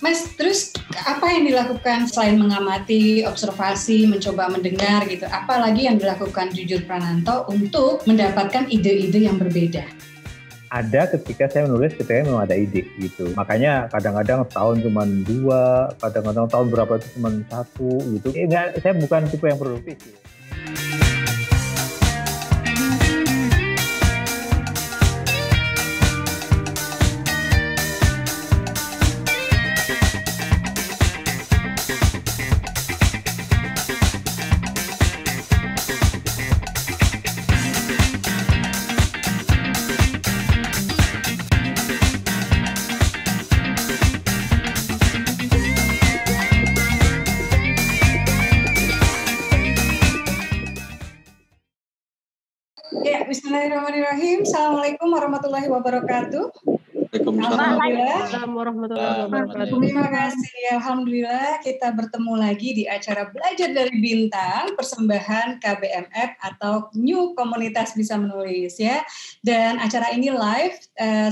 Mas, terus apa yang dilakukan selain mengamati, observasi, mencoba mendengar gitu? Apa lagi yang dilakukan Jujur Prananto untuk mendapatkan ide-ide yang berbeda? Ada ketika saya menulis, ketika memang ada ide gitu. Makanya kadang-kadang tahun cuma 2, kadang-kadang tahun berapa itu cuma 1 gitu. Saya bukan tipe yang produktif. Gitu. Ya, bismillahirrahmanirrahim. Assalamualaikum warahmatullahi wabarakatuh. Waalaikumsalam warahmatullahi wabarakatuh. Terima kasih. Alhamdulillah kita bertemu lagi di acara Belajar dari Bintang, persembahan KBMF atau New Komunitas Bisa Menulis ya. Dan acara ini live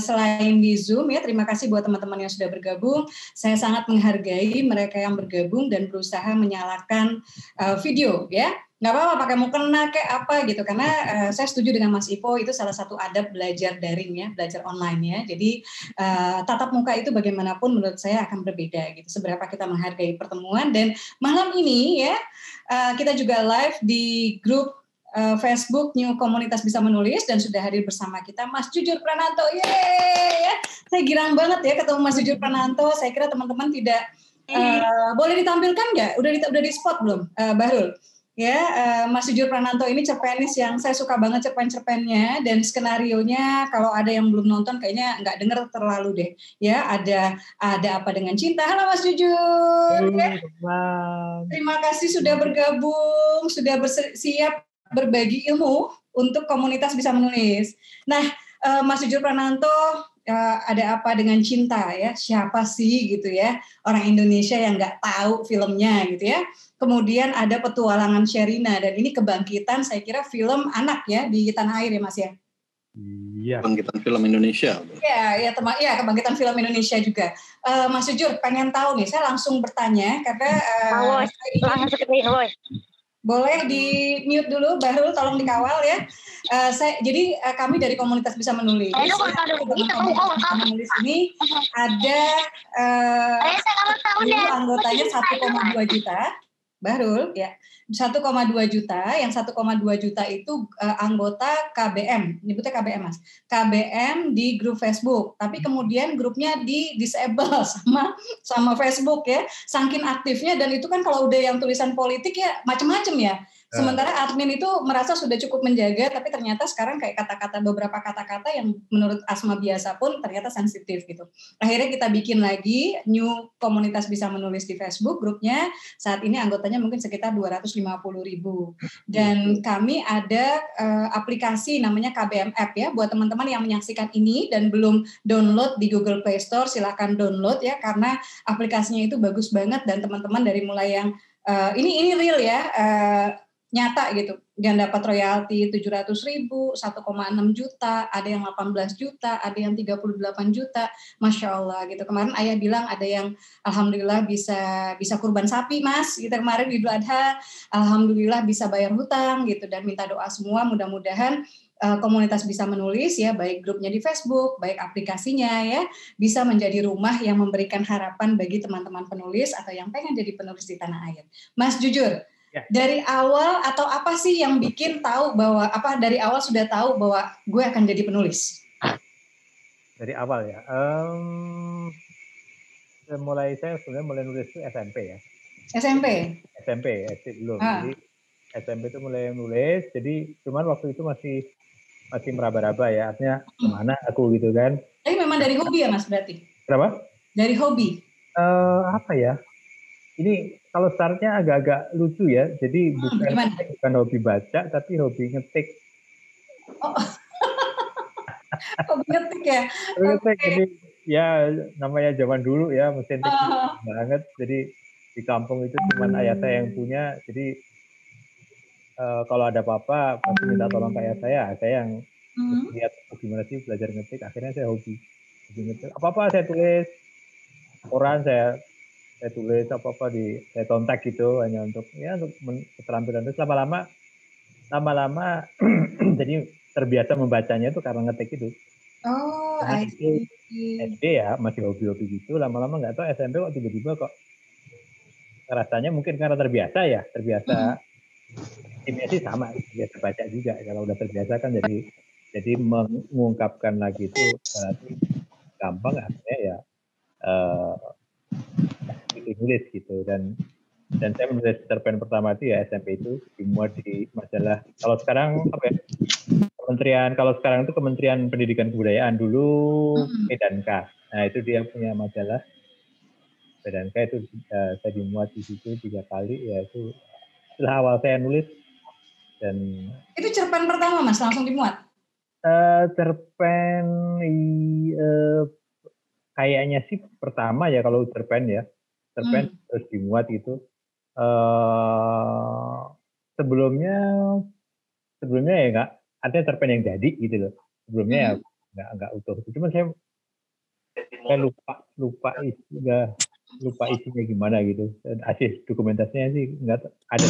selain di Zoom ya. Terima kasih buat teman-teman yang sudah bergabung. Saya sangat menghargai mereka yang bergabung dan berusaha menyalakan video ya. Nggak apa-apa pakai mukena kayak apa gitu, karena saya setuju dengan Mas Ipo, itu salah satu adab belajar daring ya, belajar online ya. Jadi tatap muka itu bagaimanapun menurut saya akan berbeda gitu, seberapa kita menghargai pertemuan. Dan malam ini ya kita juga live di grup Facebook New Komunitas Bisa Menulis dan sudah hadir bersama kita Mas Jujur Prananto. Yeay ya. Saya girang banget ya ketemu Mas Jujur Prananto. Saya kira teman-teman tidak boleh ditampilkan nggak? Udah di spot belum, Bahrul? Ya, Mas Jujur Prananto ini cerpenis yang saya suka banget cerpen-cerpennya, dan skenarionya kalau ada yang belum nonton kayaknya nggak denger terlalu deh. Ya, ada apa dengan cinta. Halo Mas Jujur. Ya. Terima kasih sudah bergabung, sudah siap berbagi ilmu untuk komunitas Bisa Menulis. Nah, Mas Jujur Prananto, ada apa dengan cinta ya? Siapa sih gitu ya orang Indonesia yang nggak tahu filmnya gitu ya? Kemudian ada Petualangan Sherina, dan ini kebangkitan saya kira film anak ya di tanah air ya Mas ya. Iya. Kebangkitan film Indonesia. Ya kebangkitan film Indonesia juga. Mas Jujur pengen tahu nih, saya langsung bertanya karena boleh di mute dulu, Bahrul tolong dikawal ya. Jadi kami dari komunitas Bisa Menulis. Menulis ini ada anggotanya 1,2 juta. Bahrul ya, 1,2 juta, yang 1,2 juta itu anggota KBM, nyebutnya KBM Mas, KBM di grup Facebook, tapi kemudian grupnya di disable sama Facebook ya, saking aktifnya, dan itu kan kalau udah yang tulisan politik ya macam-macam ya. Sementara admin itu merasa sudah cukup menjaga, tapi ternyata sekarang kayak beberapa kata-kata yang menurut Asma biasa pun ternyata sensitif gitu. Akhirnya kita bikin lagi New Komunitas Bisa Menulis di Facebook, grupnya saat ini anggotanya mungkin sekitar 250.000. Dan kami ada aplikasi namanya KBM App ya, buat teman-teman yang menyaksikan ini dan belum download di Google Play Store, silakan download ya, karena aplikasinya itu bagus banget, dan teman-teman dari mulai yang ini real ya, nyata gitu, yang dapat royalti 700.000, 1,6 juta, ada yang 18 juta, ada yang 38 juta, Masya Allah gitu. Kemarin ayah bilang ada yang alhamdulillah bisa kurban sapi Mas, gitu kemarin di Idul Adha, alhamdulillah bisa bayar hutang gitu, dan minta doa semua mudah-mudahan komunitas Bisa Menulis ya, baik grupnya di Facebook, baik aplikasinya ya, bisa menjadi rumah yang memberikan harapan bagi teman-teman penulis atau yang pengen jadi penulis di tanah air. Mas Jujur, ya. Dari awal atau apa sih yang bikin tahu bahwa dari awal sudah tahu bahwa gue akan jadi penulis? Dari awal ya, saya sebenarnya mulai nulis itu SMP ya. SMP belum. Jadi SMP itu mulai nulis. Jadi cuman waktu itu masih meraba-raba ya, artinya kemana aku gitu kan. Tapi memang dari hobi ya Mas berarti? Kenapa? Dari hobi? Apa ya? Ini kalau startnya agak-agak lucu ya, jadi bukan hobi baca, tapi hobi ngetik. Oh, Hobi ngetik ya. Ngetik, jadi ya namanya zaman dulu ya mesin ngetik banget. Jadi di kampung itu cuma ayah saya yang punya. Jadi kalau ada apa-apa pasti minta tolong ke ayah saya yang lihat gimana sih belajar ngetik. Akhirnya saya hobi ngetik. Apa-apa saya tulis, koran saya tulis apa-apa saya kontak gitu hanya untuk keterampilan. Terus lama-lama jadi terbiasa membacanya itu karena ngetik itu. Oh, karena itu SD ya masih hobi-hobi gitu, lama-lama nggak tahu SMP kok tiba-tiba kok rasanya mungkin karena terbiasa timnya sih sama, biasa baca juga. Kalau udah terbiasa kan jadi mengungkapkan lagi itu berarti gampang, akhirnya ya nulis gitu. Dan saya menulis cerpen pertama itu ya SMP itu dimuat di majalah. Kalau sekarang apa ya? Kalau sekarang itu Kementerian Pendidikan Kebudayaan, dulu Medanka. Nah itu dia punya majalah Medanka, itu saya dimuat di situ 3 kali, yaitu setelah awal saya nulis. Dan itu cerpen pertama Mas langsung dimuat? Cerpen kayaknya sih pertama ya, kalau cerpen ya. Cerpen terus dimuat gitu. Sebelumnya ya enggak, artinya cerpen yang jadi gitu loh. Sebelumnya ya enggak utuh. Cuma saya lupa isinya gimana gitu. Asis dokumentasinya sih enggak ada.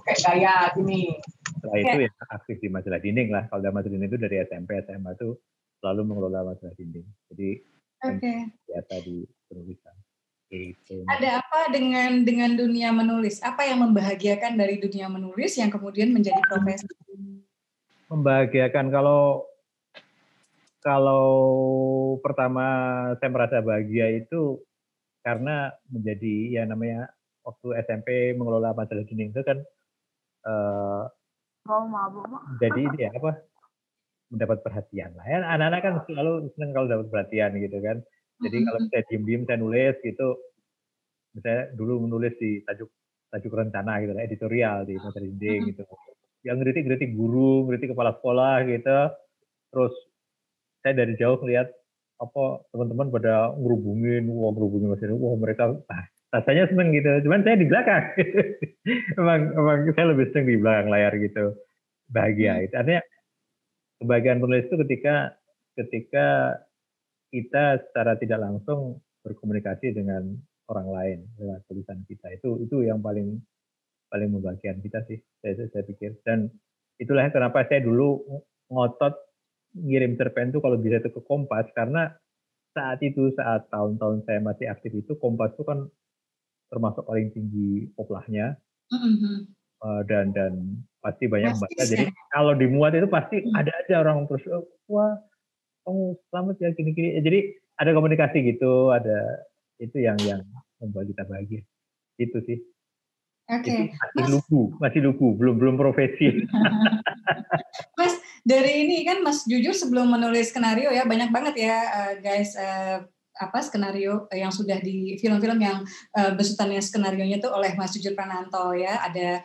Kayak gaya gini. Setelah itu ya aktif di majalah dinding lah. Kalau majalah dinding itu dari SMP, SMA itu selalu mengelola majalah dinding. Jadi biasa di penulisan. Gitu. Ada apa dengan dunia menulis? Apa yang membahagiakan dari dunia menulis yang kemudian menjadi profesi? Membahagiakan, kalau pertama saya merasa bahagia itu karena menjadi ya namanya waktu SMP mengelola majalah dinding itu kan jadi ini ya apa, mendapat perhatian lah ya. Anak-anak kan selalu senang kalau dapat perhatian gitu kan. Jadi kalau saya diem-diem saya nulis gitu, misalnya dulu menulis di tajuk rencana gitu, editorial di majalah dinding gitu, yang ngeritik guru, ngeritik kepala sekolah gitu. Terus saya dari jauh lihat apa teman-teman pada ngerubungin maksudnya, wah mereka rasanya seneng gitu. Cuman saya di belakang. emang saya lebih seneng di belakang layar gitu. Bahagia itu. Artinya kebahagiaan penulis itu ketika kita secara tidak langsung berkomunikasi dengan orang lain lewat tulisan kita. Itu yang paling membahagiakan kita sih, saya pikir. Dan itulah kenapa saya dulu ngotot ngirim cerpen itu kalau bisa itu ke Kompas, karena saat tahun-tahun saya masih aktif itu Kompas itu kan termasuk paling tinggi poplahnya. Dan pasti banyak membaca. Jadi kalau dimuat itu pasti ada aja orang terus, wah kamu selamat ya gini-gini. Jadi ada komunikasi gitu, ada itu yang membuat kita bahagia. Itu sih. Oke. Masih lugu, belum profesi. Mas, dari ini kan Mas jujur sebelum menulis skenario ya, banyak banget ya guys skenario yang sudah di film-film yang besutannya skenarionya tuh oleh Mas Jujur Prananto ya. Ada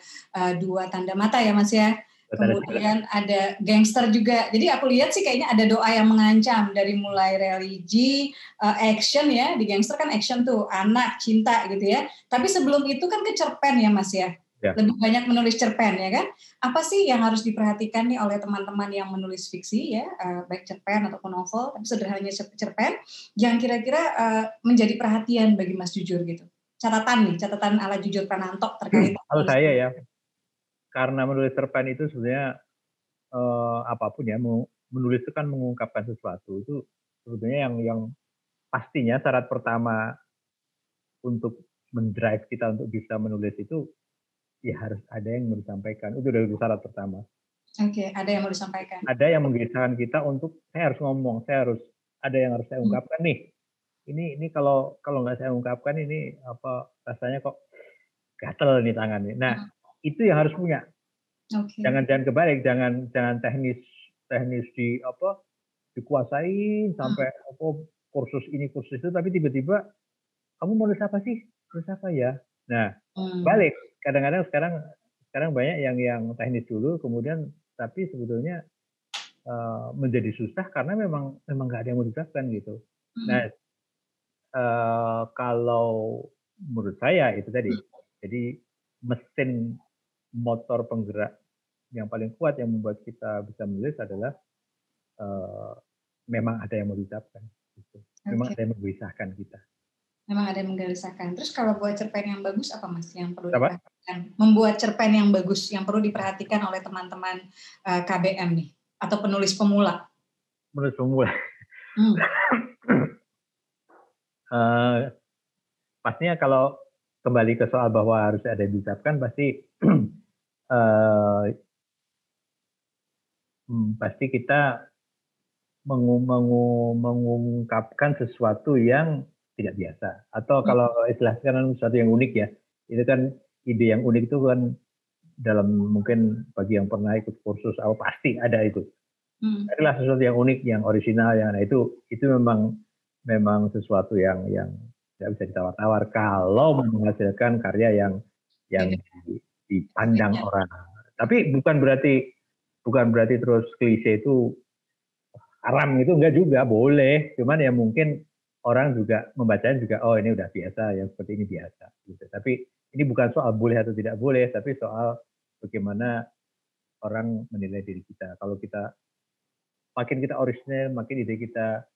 2 Tanda Mata ya Mas ya. Kemudian ada Gangster juga. Jadi aku lihat sih kayaknya ada Doa Yang Mengancam, dari mulai religi, action ya. Di Gangster kan action tuh, anak, cinta gitu ya. Tapi sebelum itu kan ke cerpen ya Mas ya. Lebih banyak menulis cerpen ya kan. Apa sih yang harus diperhatikan nih oleh teman-teman yang menulis fiksi ya, baik cerpen ataupun novel, tapi sederhananya cerpen, yang kira-kira menjadi perhatian bagi Mas Jujur gitu. Catatan ala Jujur Prananto terkait. Kalau saya ya, karena menulis cerpen itu sebenarnya apapun ya, menulis itu kan mengungkapkan sesuatu. Itu sebetulnya yang pastinya syarat pertama untuk mendrive kita untuk bisa menulis itu ya harus ada yang mau disampaikan. Itu dari syarat pertama. Oke, ada yang mau disampaikan. Ada yang menggerakkan kita untuk saya harus ngomong, ada yang harus saya ungkapkan nih. Ini kalau nggak saya ungkapkan ini apa rasanya kok gatel nih tangan nih. Nah, itu yang harus punya. Jangan kebalik, jangan teknis dikuasain sampai kursus ini kursus itu, tapi tiba-tiba kamu mau nulis apa sih? Nulis apa ya? Nah, balik. Kadang-kadang sekarang banyak yang teknis dulu, kemudian tapi sebetulnya menjadi susah karena memang nggak ada yang mau diterapkan gitu. Nah, kalau menurut saya itu tadi, jadi mesin motor penggerak yang paling kuat yang membuat kita bisa menulis adalah memang ada yang mau diterapkan. Gitu. Memang ada yang menggelisahkan kita. Memang ada yang menggelisahkan. Terus kalau buat cerpen yang bagus apa Mas yang perlu diperhatikan? Membuat cerpen yang bagus yang perlu diperhatikan oleh teman-teman KBM nih atau penulis pemula? Penulis pemula. Pastinya kalau kembali ke soal bahwa harus ada yang diucapkan, pasti pasti kita mengungkapkan sesuatu yang tidak biasa. Atau kalau istilah sekarang sesuatu yang unik ya, itu kan ide yang unik itu kan dalam mungkin bagi yang pernah ikut kursus pasti ada itu. Adalah sesuatu yang unik, yang original, yang itu memang sesuatu yang tidak bisa ditawar-tawar kalau menghasilkan karya yang dipandang orang. Tapi bukan berarti terus klise itu haram, itu enggak juga, boleh. Cuman ya mungkin orang juga membacanya juga, oh ini udah biasa, yang seperti ini biasa. Gitu. Tapi ini bukan soal boleh atau tidak boleh, tapi soal bagaimana orang menilai diri kita. Kalau kita makin kita original, makin ide kita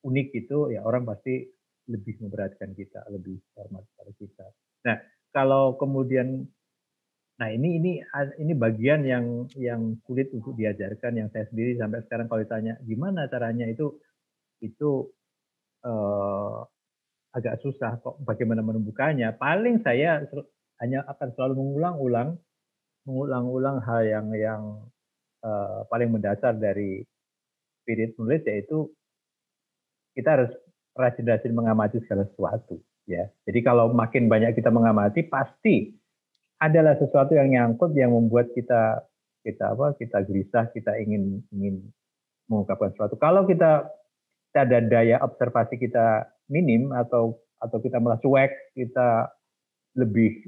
unik itu, ya orang pasti lebih memperhatikan kita, lebih hormat pada kita. Nah, kalau kemudian, nah ini bagian yang sulit untuk diajarkan, yang saya sendiri sampai sekarang kalau ditanya gimana caranya itu agak susah kok bagaimana menumbuhkannya. Paling saya hanya akan selalu mengulang-ulang hal yang paling mendasar dari spirit menulis, yaitu kita harus rajin-rajin mengamati segala sesuatu. Ya, jadi kalau makin banyak kita mengamati, pasti adalah sesuatu yang nyangkut yang membuat kita gelisah, kita ingin mengungkapkan sesuatu. Kalau kita ada daya observasi kita minim atau kita malah cuek, kita lebih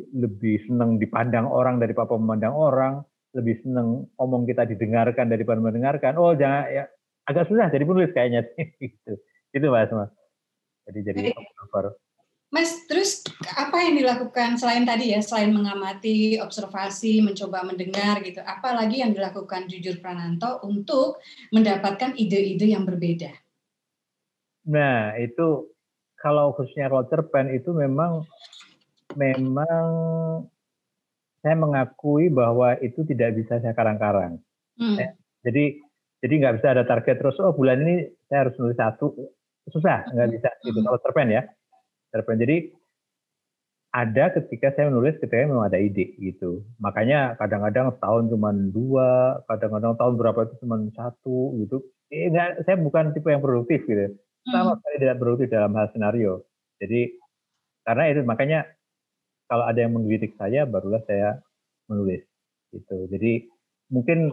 senang dipandang orang daripada memandang orang, lebih senang omong kita didengarkan daripada mendengarkan. Oh, jangan ya, agak susah jadi penulis kayaknya gitu. Itu Mas. Jadi observer. Mas, terus apa yang dilakukan selain tadi ya, selain mengamati, observasi, mencoba mendengar gitu, apa lagi yang dilakukan Jujur Prananto untuk mendapatkan ide-ide yang berbeda? Nah, itu kalau khususnya kalau cerpen itu memang saya mengakui bahwa itu tidak bisa saya karang-karang. Jadi nggak bisa ada target terus, oh bulan ini saya harus nulis 1, susah, nggak bisa gitu kalau cerpen ya. Cerpen. Jadi ada ketika saya menulis ketika memang ada ide gitu. Makanya kadang-kadang setahun cuma 2, kadang-kadang tahun berapa itu cuma 1 gitu. Saya bukan tipe yang produktif gitu. Sama sekali tidak produktif dalam hal skenario. Jadi karena itu makanya kalau ada yang menggelitik saya, barulah saya menulis gitu. Jadi mungkin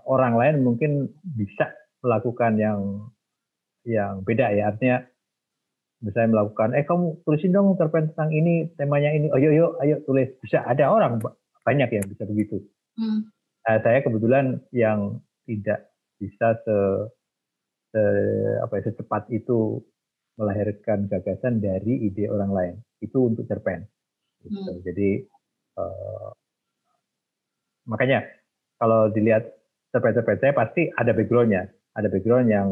orang lain mungkin bisa melakukan yang beda ya, artinya misalnya melakukan, kamu tulisin dong cerpen tentang ini, temanya ini, ayo tulis, bisa, ada orang banyak yang bisa begitu. Saya kebetulan yang tidak bisa secepat itu melahirkan gagasan dari ide orang lain, itu untuk cerpen. Gitu. Jadi makanya kalau dilihat cerpen-cerpen saya pasti ada background-nya,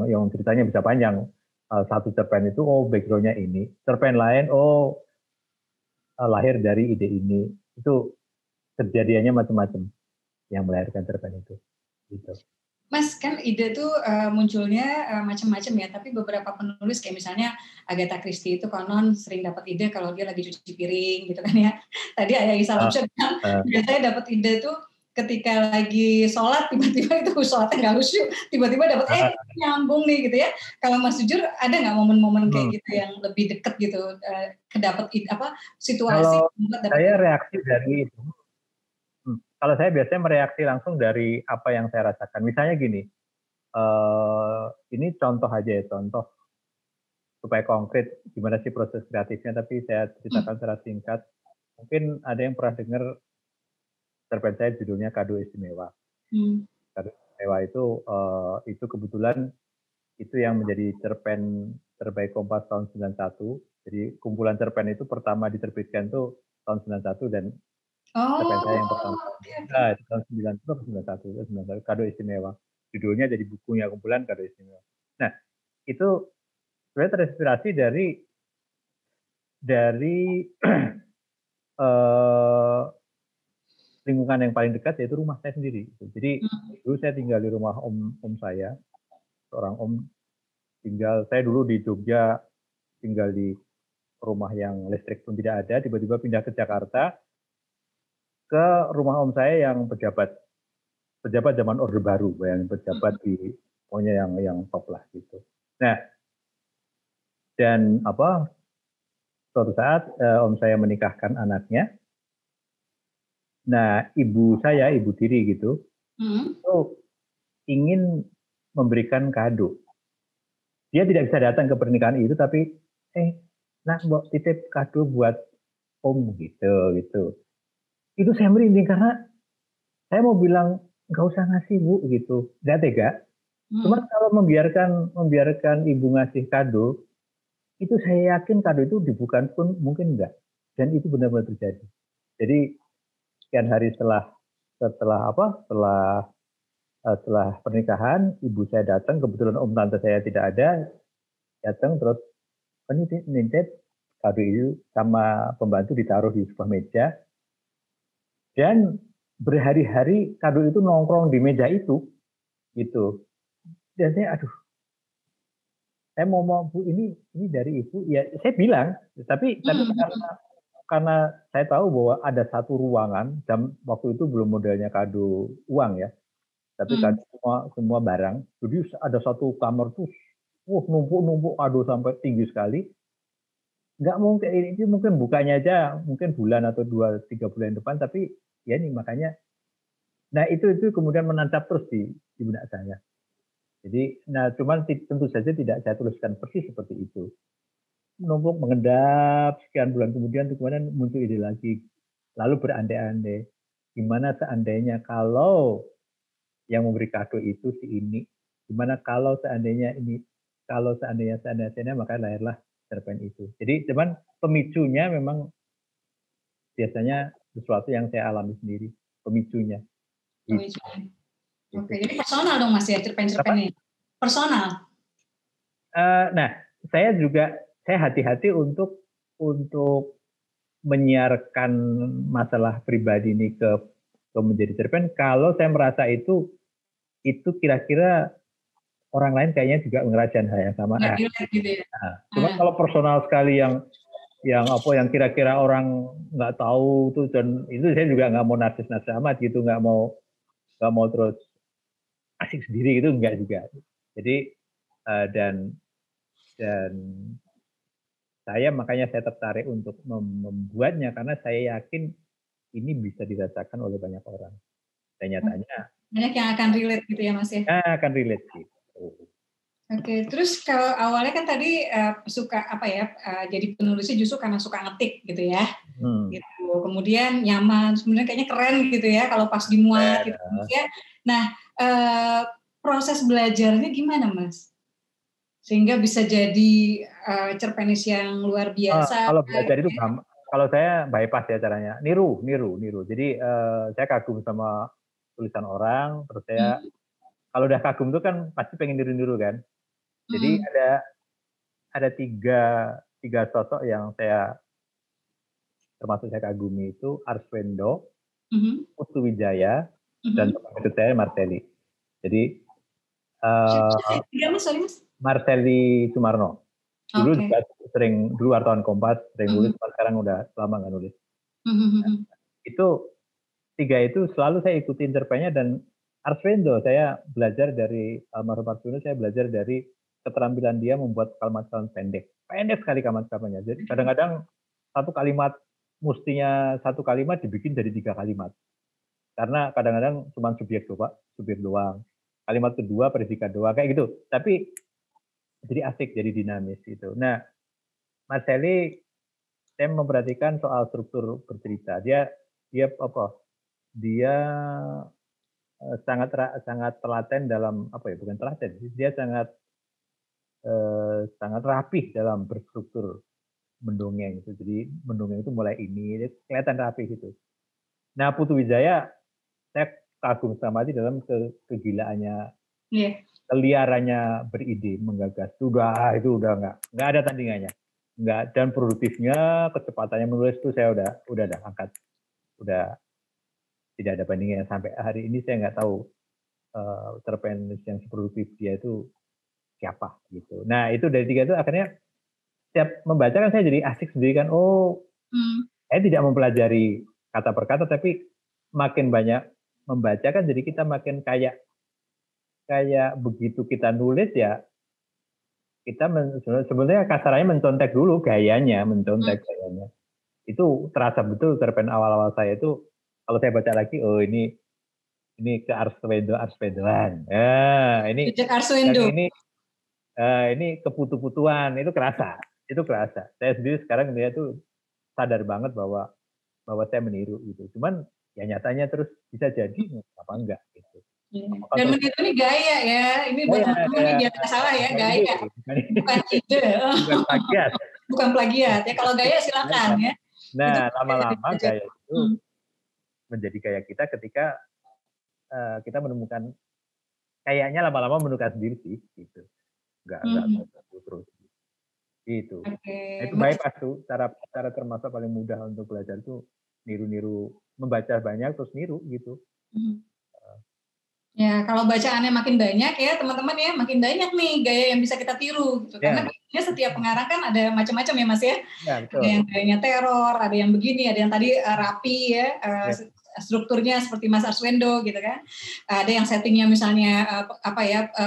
yang ceritanya bisa panjang. Satu cerpen itu background-nya ini, cerpen lain lahir dari ide ini, itu kejadiannya macam-macam yang melahirkan cerpen itu. Gitu. Mas, kan ide tuh munculnya macam-macam ya, tapi beberapa penulis kayak misalnya Agatha Christie itu konon sering dapat ide kalau dia lagi cuci piring gitu kan ya. Tadi Ayah Isa Lamsyah bilang biasanya dapat ide tuh ketika lagi sholat, tiba-tiba itu sholatnya nggak khusyuk, tiba-tiba dapat nyambung nih gitu ya. Kalau Mas Jujur ada nggak momen-momen kayak gitu yang lebih deket gitu, kedapat situasi? Kalau saya reaksi dari itu. Kalau saya biasanya mereaksi langsung dari apa yang saya rasakan. Misalnya gini, ini contoh aja ya, contoh supaya konkret gimana sih proses kreatifnya, tapi saya ceritakan secara singkat. mungkin ada yang pernah dengar cerpen saya judulnya Kado Istimewa. Kado Istimewa itu kebetulan itu yang menjadi cerpen terbaik Kompas tahun 91. Jadi kumpulan cerpen itu pertama diterbitkan tuh tahun 91 dan cerpen saya yang pertama. Nah, itu tahun 91, Kado Istimewa. Judulnya jadi bukunya kumpulan Kado Istimewa. Nah, itu sebenarnya terinspirasi dari lingkungan yang paling dekat, yaitu rumah saya sendiri. Jadi dulu saya tinggal di rumah om saya, seorang om tinggal. Saya dulu di Jogja tinggal di rumah yang listrik pun tidak ada, tiba-tiba pindah ke Jakarta ke rumah om saya yang pejabat zaman Orde Baru, yang pejabat di pokoknya yang top lah gitu. Nah, dan suatu saat om saya menikahkan anaknya. Nah, ibu tiri gitu, itu ingin memberikan kado. Dia tidak bisa datang ke pernikahan itu, tapi mau titip kado buat om gitu. Itu saya merinding karena saya mau bilang nggak usah ngasih bu gitu, nggak tega. Cuma kalau membiarkan ibu ngasih kado, itu saya yakin kado itu dibuka pun mungkin enggak, dan itu benar-benar terjadi. Jadi sekian hari setelah pernikahan, ibu saya datang, kebetulan om tante saya tidak ada, datang terus nitip kado itu sama pembantu ditaruh di sebuah meja, dan berhari-hari kado itu nongkrong di meja itu, gitu. Dan saya, saya mau bu ini dari ibu, ya saya bilang, tapi karena saya tahu bahwa ada satu ruangan, dan waktu itu belum modelnya kado uang ya, tapi kado semua barang. Jadi ada satu kamar tuh, numpuk kado sampai tinggi sekali. Nggak mungkin, ini mungkin bukanya aja mungkin bulan atau 2-3 bulan depan, tapi ya ini makanya. Nah itu kemudian menancap terus di benak saya. Jadi, cuman tentu saja tidak saya tuliskan persis seperti itu. Menumpuk, mengendap, sekian bulan kemudian muncul ide lagi. Lalu berandai-andai, gimana seandainya kalau yang memberi kado itu si ini, gimana kalau seandainya maka lahirlah cerpen itu. Jadi cuman pemicunya memang biasanya sesuatu yang saya alami sendiri, pemicunya. Oke, jadi personal dong Mas ya, cerpen-cerpennya. Personal. Nah, saya hati-hati untuk menyiarkan masalah pribadi ini ke menjadi cerpen kalau saya merasa itu kira-kira orang lain kayaknya juga ngerasain hal yang sama. Gitu ya. Cuma kalau personal sekali yang kira-kira orang nggak tahu tuh, dan itu saya juga nggak mau narsis amat gitu, nggak mau terus asik sendiri gitu, nggak juga. Jadi dan makanya saya tertarik untuk membuatnya karena saya yakin ini bisa dirasakan oleh banyak orang. Dan nyatanya banyak yang akan relate gitu ya Mas ya. Akan relate gitu. Oke, terus kalau awalnya kan tadi suka jadi penulisnya justru karena suka ngetik gitu ya. Gitu. Kemudian nyaman, sebenarnya kayaknya keren gitu ya kalau pas dimuat gitu ya. Nah, proses belajarnya gimana Mas? Sehingga bisa jadi cerpenis yang luar biasa. Kalau belajar itu kalau saya bypass ya caranya, niru. Jadi saya kagum sama tulisan orang, terus saya kalau udah kagum itu kan pasti pengen niru kan. Jadi ada tiga sosok yang termasuk saya kagumi itu Arswendo, Putu Wijaya, dan teman itu saya Martelli. Jadi Martelli Sumarno. Dulu wartawan Kompas, sering nulis, sekarang udah lama nggak nulis. Itu tiga itu selalu saya ikutin cerpennya, dan Arswendo saya belajar dari almarhum Arswendo, saya belajar dari keterampilan dia membuat kalimat-kalimat pendek sekali kalimat-kalimatnya. Jadi kadang-kadang satu kalimat mestinya satu kalimat dibikin jadi 3 kalimat. Karena kadang-kadang cuma subjek doang. Kalimat kedua predikat doang kayak gitu. Tapi jadi asik, jadi dinamis gitu. Nah, Martelli saya memperhatikan soal struktur bercerita. Dia sangat telaten dalam bukan telaten, dia sangat rapih dalam berstruktur mendongeng itu. Jadi mendongeng itu mulai ini, dia kelihatan rapih gitu. Nah, Putu Wijaya, saya kagum sama dia dalam kegilaannya, keliarannya beride, menggagas. Itu udah nggak ada tandingannya. Nggak, dan produktifnya, kecepatannya menulis itu saya udah angkat. Udah tidak ada bandingnya. Sampai hari ini saya nggak tahu terpenulis yang seproduktif dia itu siapa gitu. Nah, itu dari 3 itu akhirnya setiap membaca kan saya jadi asik sendiri kan. Saya tidak mempelajari kata per kata, tapi makin banyak membaca kan jadi kita makin kayak begitu kita nulis ya, kita sebenarnya kasarannya mencontek dulu gayanya. Itu terasa betul cerpen awal-awal saya itu, kalau saya baca lagi, oh ini ke Arswendo-an. Ini ini keputu-putuan, itu kerasa. Saya sendiri sekarang dia tuh sadar banget bahwa saya meniru gitu. Cuman ya nyatanya terus bisa jadi apa enggak gitu. Dan meniru ini gaya ya. Ini buat teman-teman ini biar tidak salah ya, gaya. Bukan ide. Bukan plagiat. Bukan plagiat ya. Kalau gaya silakan ya. Nah, lama-lama gaya itu menjadi gaya kita ketika kita menemukan, kayaknya lama-lama menemukan sendiri sih gitu. Enggak terus gitu. Nah, itu bypass tuh cara termasuk paling mudah untuk belajar tuh niru-niru, membaca banyak terus niru gitu. Ya, kalau bacaannya makin banyak ya teman-teman ya, makin banyak nih gaya yang bisa kita tiru gitu. Karena biasanya setiap pengarang kan ada macam-macam ya Mas ya. Betul. Ada yang gayanya teror, ada yang begini, ada yang tadi rapi ya, strukturnya seperti Mas Arswendo gitu kan. Ada yang settingnya misalnya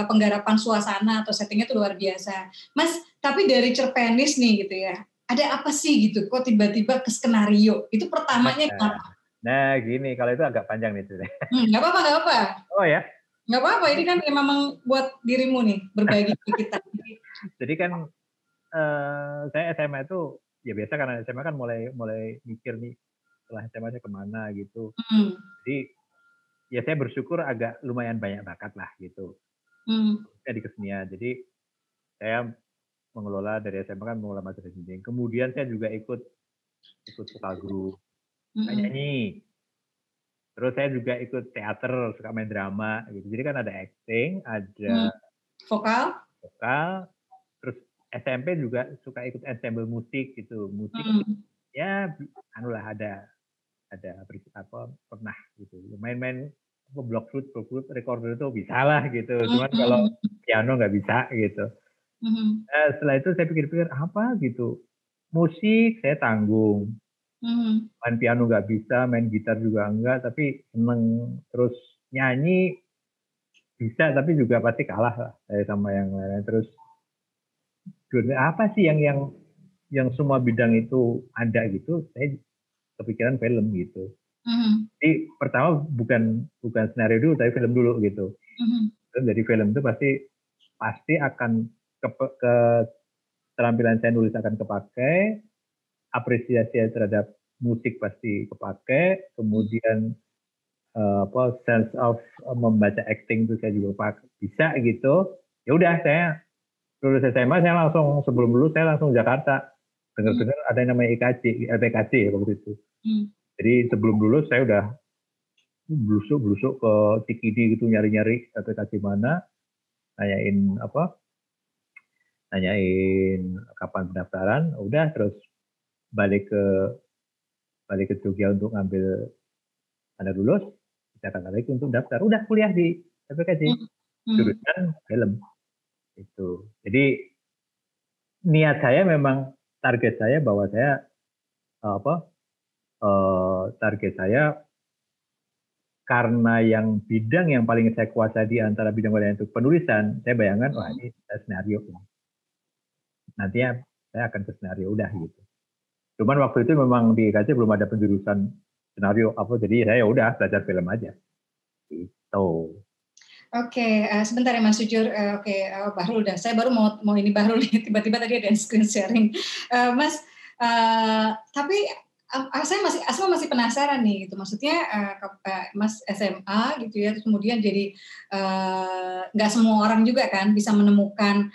penggarapan suasana atau settingnya itu luar biasa. Mas, tapi dari cerpenis nih gitu ya, ada apa sih gitu? Kok tiba-tiba ke skenario? Itu pertamanya kenapa? Nah gini, kalau itu agak panjang nih. Nggak apa-apa. Oh ya? Nggak apa-apa, ini kan memang buat dirimu nih, berbagi ke kita. Jadi kan saya SMA itu, ya biasa karena SMA kan mulai mikir nih, setelah SMA saya kemana gitu. Jadi ya saya bersyukur agak lumayan banyak bakat lah gitu. Saya di kesenian, jadi saya mengelola dari SMA kan mengelola materi sendiri. Kemudian saya juga ikut vokal group, nyanyi. Terus saya juga ikut teater, suka main drama gitu. Jadi kan ada acting, ada vokal. Terus SMP juga suka ikut ensemble musik gitu. Musik ya ada pernah gitu. Main-main block flute, recorder itu bisa lah gitu. Cuman kalau piano nggak bisa gitu. Setelah itu saya pikir-pikir apa gitu. Musik saya tanggung. Main piano nggak bisa, main gitar juga enggak, tapi seneng. Terus nyanyi bisa, tapi juga pasti kalah lah saya sama yang lain. Terus apa sih yang semua bidang itu ada gitu? Saya kepikiran film gitu. Jadi pertama bukan skenario dulu, tapi film dulu gitu. Terus dari film itu pasti akan keterampilan saya nulis akan kepakai, apresiasi terhadap musik pasti kepakai, kemudian sense of membaca acting itu saya juga bisa gitu. Ya udah, saya lulus SMA saya langsung, sebelum lulus saya langsung Jakarta. Dengar-dengar ada yang namanya LPKC waktu itu. Jadi sebelum lulus saya udah blusuk ke Cikidi gitu, nyari-nyari LPKC mana, nanyain kapan pendaftaran, udah terus balik ke Jogja untuk ngambil tanda lulus, Jakarta lagi untuk daftar, udah kuliah di LPKC, jurusan film itu. Jadi niat saya memang, target saya bahwa saya target saya karena yang bidang yang paling saya kuasai di antara bidang-bidang itu penulisan, saya bayangkan wah ini skenario, nantinya saya akan ke skenario, udah gitu. Cuman waktu itu memang di KC belum ada penjurusan skenario jadi saya udah belajar film aja gitu. Oke, sebentar ya Mas Jujur. Bahrul dah. Saya baru mau ini Bahrul nih. Tiba-tiba tadi ada screen sharing. Mas, Tapi Asma masih penasaran nih gitu, maksudnya Mas SMA gitu ya, terus kemudian jadi nggak semua orang juga kan bisa menemukan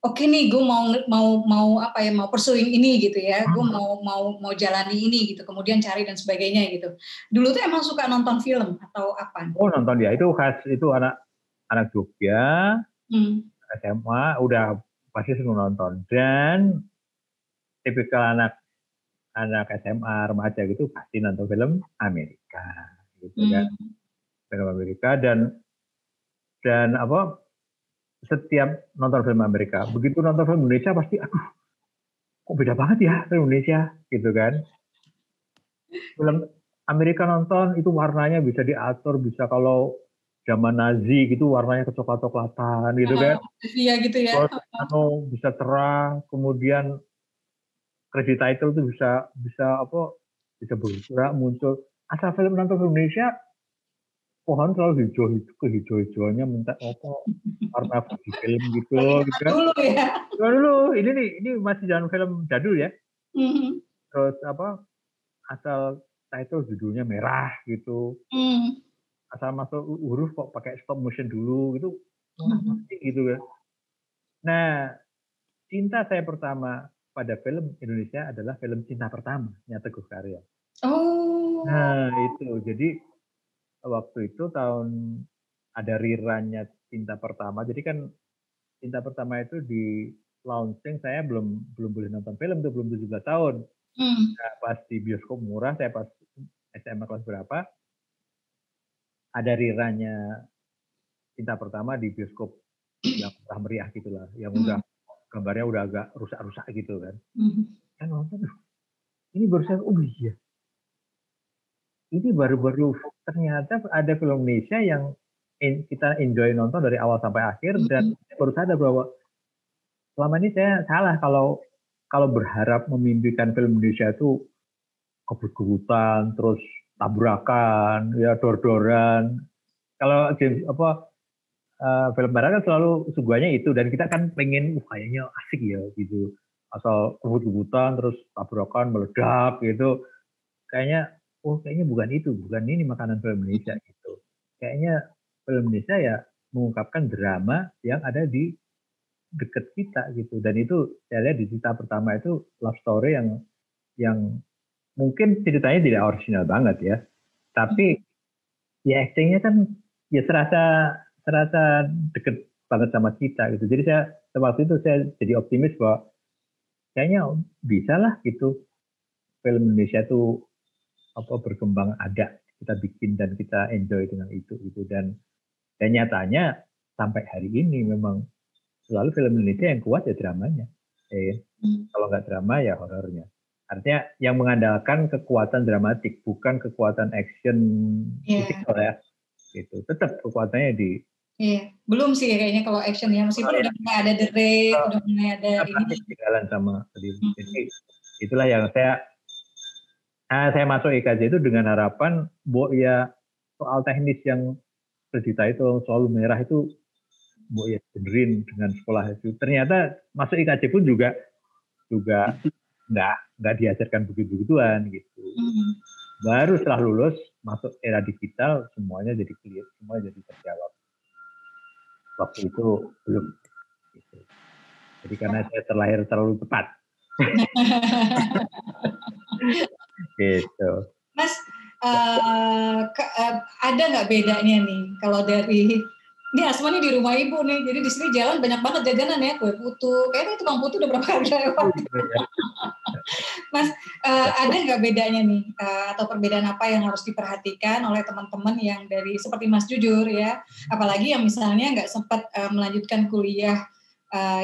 oke nih gue mau pursuing ini gitu ya, gue mau jalani ini gitu, kemudian cari dan sebagainya gitu. Dulu tuh emang suka nonton film atau apa? Oh nonton ya, itu khas, itu anak Jogja, SMA udah pasti sering nonton, dan tipikal anak SMA remaja gitu pasti nonton film Amerika gitu kan, film Amerika, dan apa, setiap nonton film Amerika begitu nonton film Indonesia pasti aduh kok beda banget ya film Indonesia gitu kan. Film Amerika nonton itu warnanya bisa diatur, bisa kalau zaman Nazi gitu warnanya kecoklat-coklatan gitu kan, iya gitu ya, bisa cerah, kemudian credit title tuh bisa bergerak muncul. Asal film nonton film Indonesia, pohon selalu hijau-hijauannya minta warna di film gitu loh. Gitu kan. Dulu ya. Dulu ini masih zaman film jadul ya. Terus asal title judulnya merah gitu. Asal masuk huruf kok pakai stop motion dulu gitu. Gitu kan. Nah, cinta saya pertama pada film Indonesia adalah film Cinta Pertama-nya Teguh Karya. Oh. Nah, itu. Jadi waktu itu tahun ada rerunnya Cinta Pertama. Jadi kan Cinta Pertama itu di launching saya belum boleh nonton film tuh, belum 17 tahun. Nah, pas di bioskop murah, saya pas SMA kelas berapa, ada rerunnya Cinta Pertama di bioskop yang meriah gitulah, yang udah gambarnya udah agak rusak-rusak gitu kan. Kan nonton, ini baru saya, oh iya, ini baru ternyata ada film Indonesia yang kita enjoy nonton dari awal sampai akhir, dan baru sadar bahwa selama ini saya salah kalau berharap memimpikan film Indonesia itu kebut-kebutan, terus tabrakan, ya dor-doran. Kalau film barat kan selalu suguhannya itu, dan kita kan pengen kayaknya asik ya gitu, asal kebut-kebutan terus tabrakan meledak gitu, kayaknya bukan ini makanan film Indonesia gitu. Kayaknya film Indonesia ya mengungkapkan drama yang ada di deket kita gitu, dan itu saya lihat di Cinta Pertama itu love story yang mungkin ceritanya tidak original banget ya, tapi ya actingnya kan ya serasa deket banget sama kita gitu. Jadi waktu itu saya jadi optimis bahwa kayaknya bisa lah gitu film Indonesia itu berkembang, ada kita bikin dan kita enjoy dengan itu gitu. Dan nyatanya sampai hari ini memang selalu film Indonesia yang kuat ya dramanya. Kalau nggak drama ya horornya. Artinya yang mengandalkan kekuatan dramatik, bukan kekuatan action fisikal ya. Gitu. Tetap kekuatannya di. Iya, belum sih kayaknya kalau action ya, meskipun udah mulai ada The Raid, udah mulai ada ini. Ketinggalan sama jadi itulah yang saya masuk IKJ itu dengan harapan ya soal teknis yang cerita itu selalu merah itu ya benerin dengan sekolah itu. Ternyata masuk IKJ pun juga nggak diajarkan begitu-begituan gitu. Baru setelah lulus masuk era digital semuanya jadi clear, semua jadi terjawab. Waktu itu belum gitu. Jadi karena saya terlahir terlalu tepat. Gitu. Mas, ada nggak bedanya nih kalau dari ini Asma nih di rumah ibu nih, jadi di sini jalan banyak banget jajanan ya, kue putu, kayaknya tukang putu udah berapa kali lewat. Mas, ada nggak bedanya nih, atau perbedaan apa yang harus diperhatikan oleh teman-teman yang dari seperti Mas Jujur ya, apalagi yang misalnya nggak sempat melanjutkan kuliah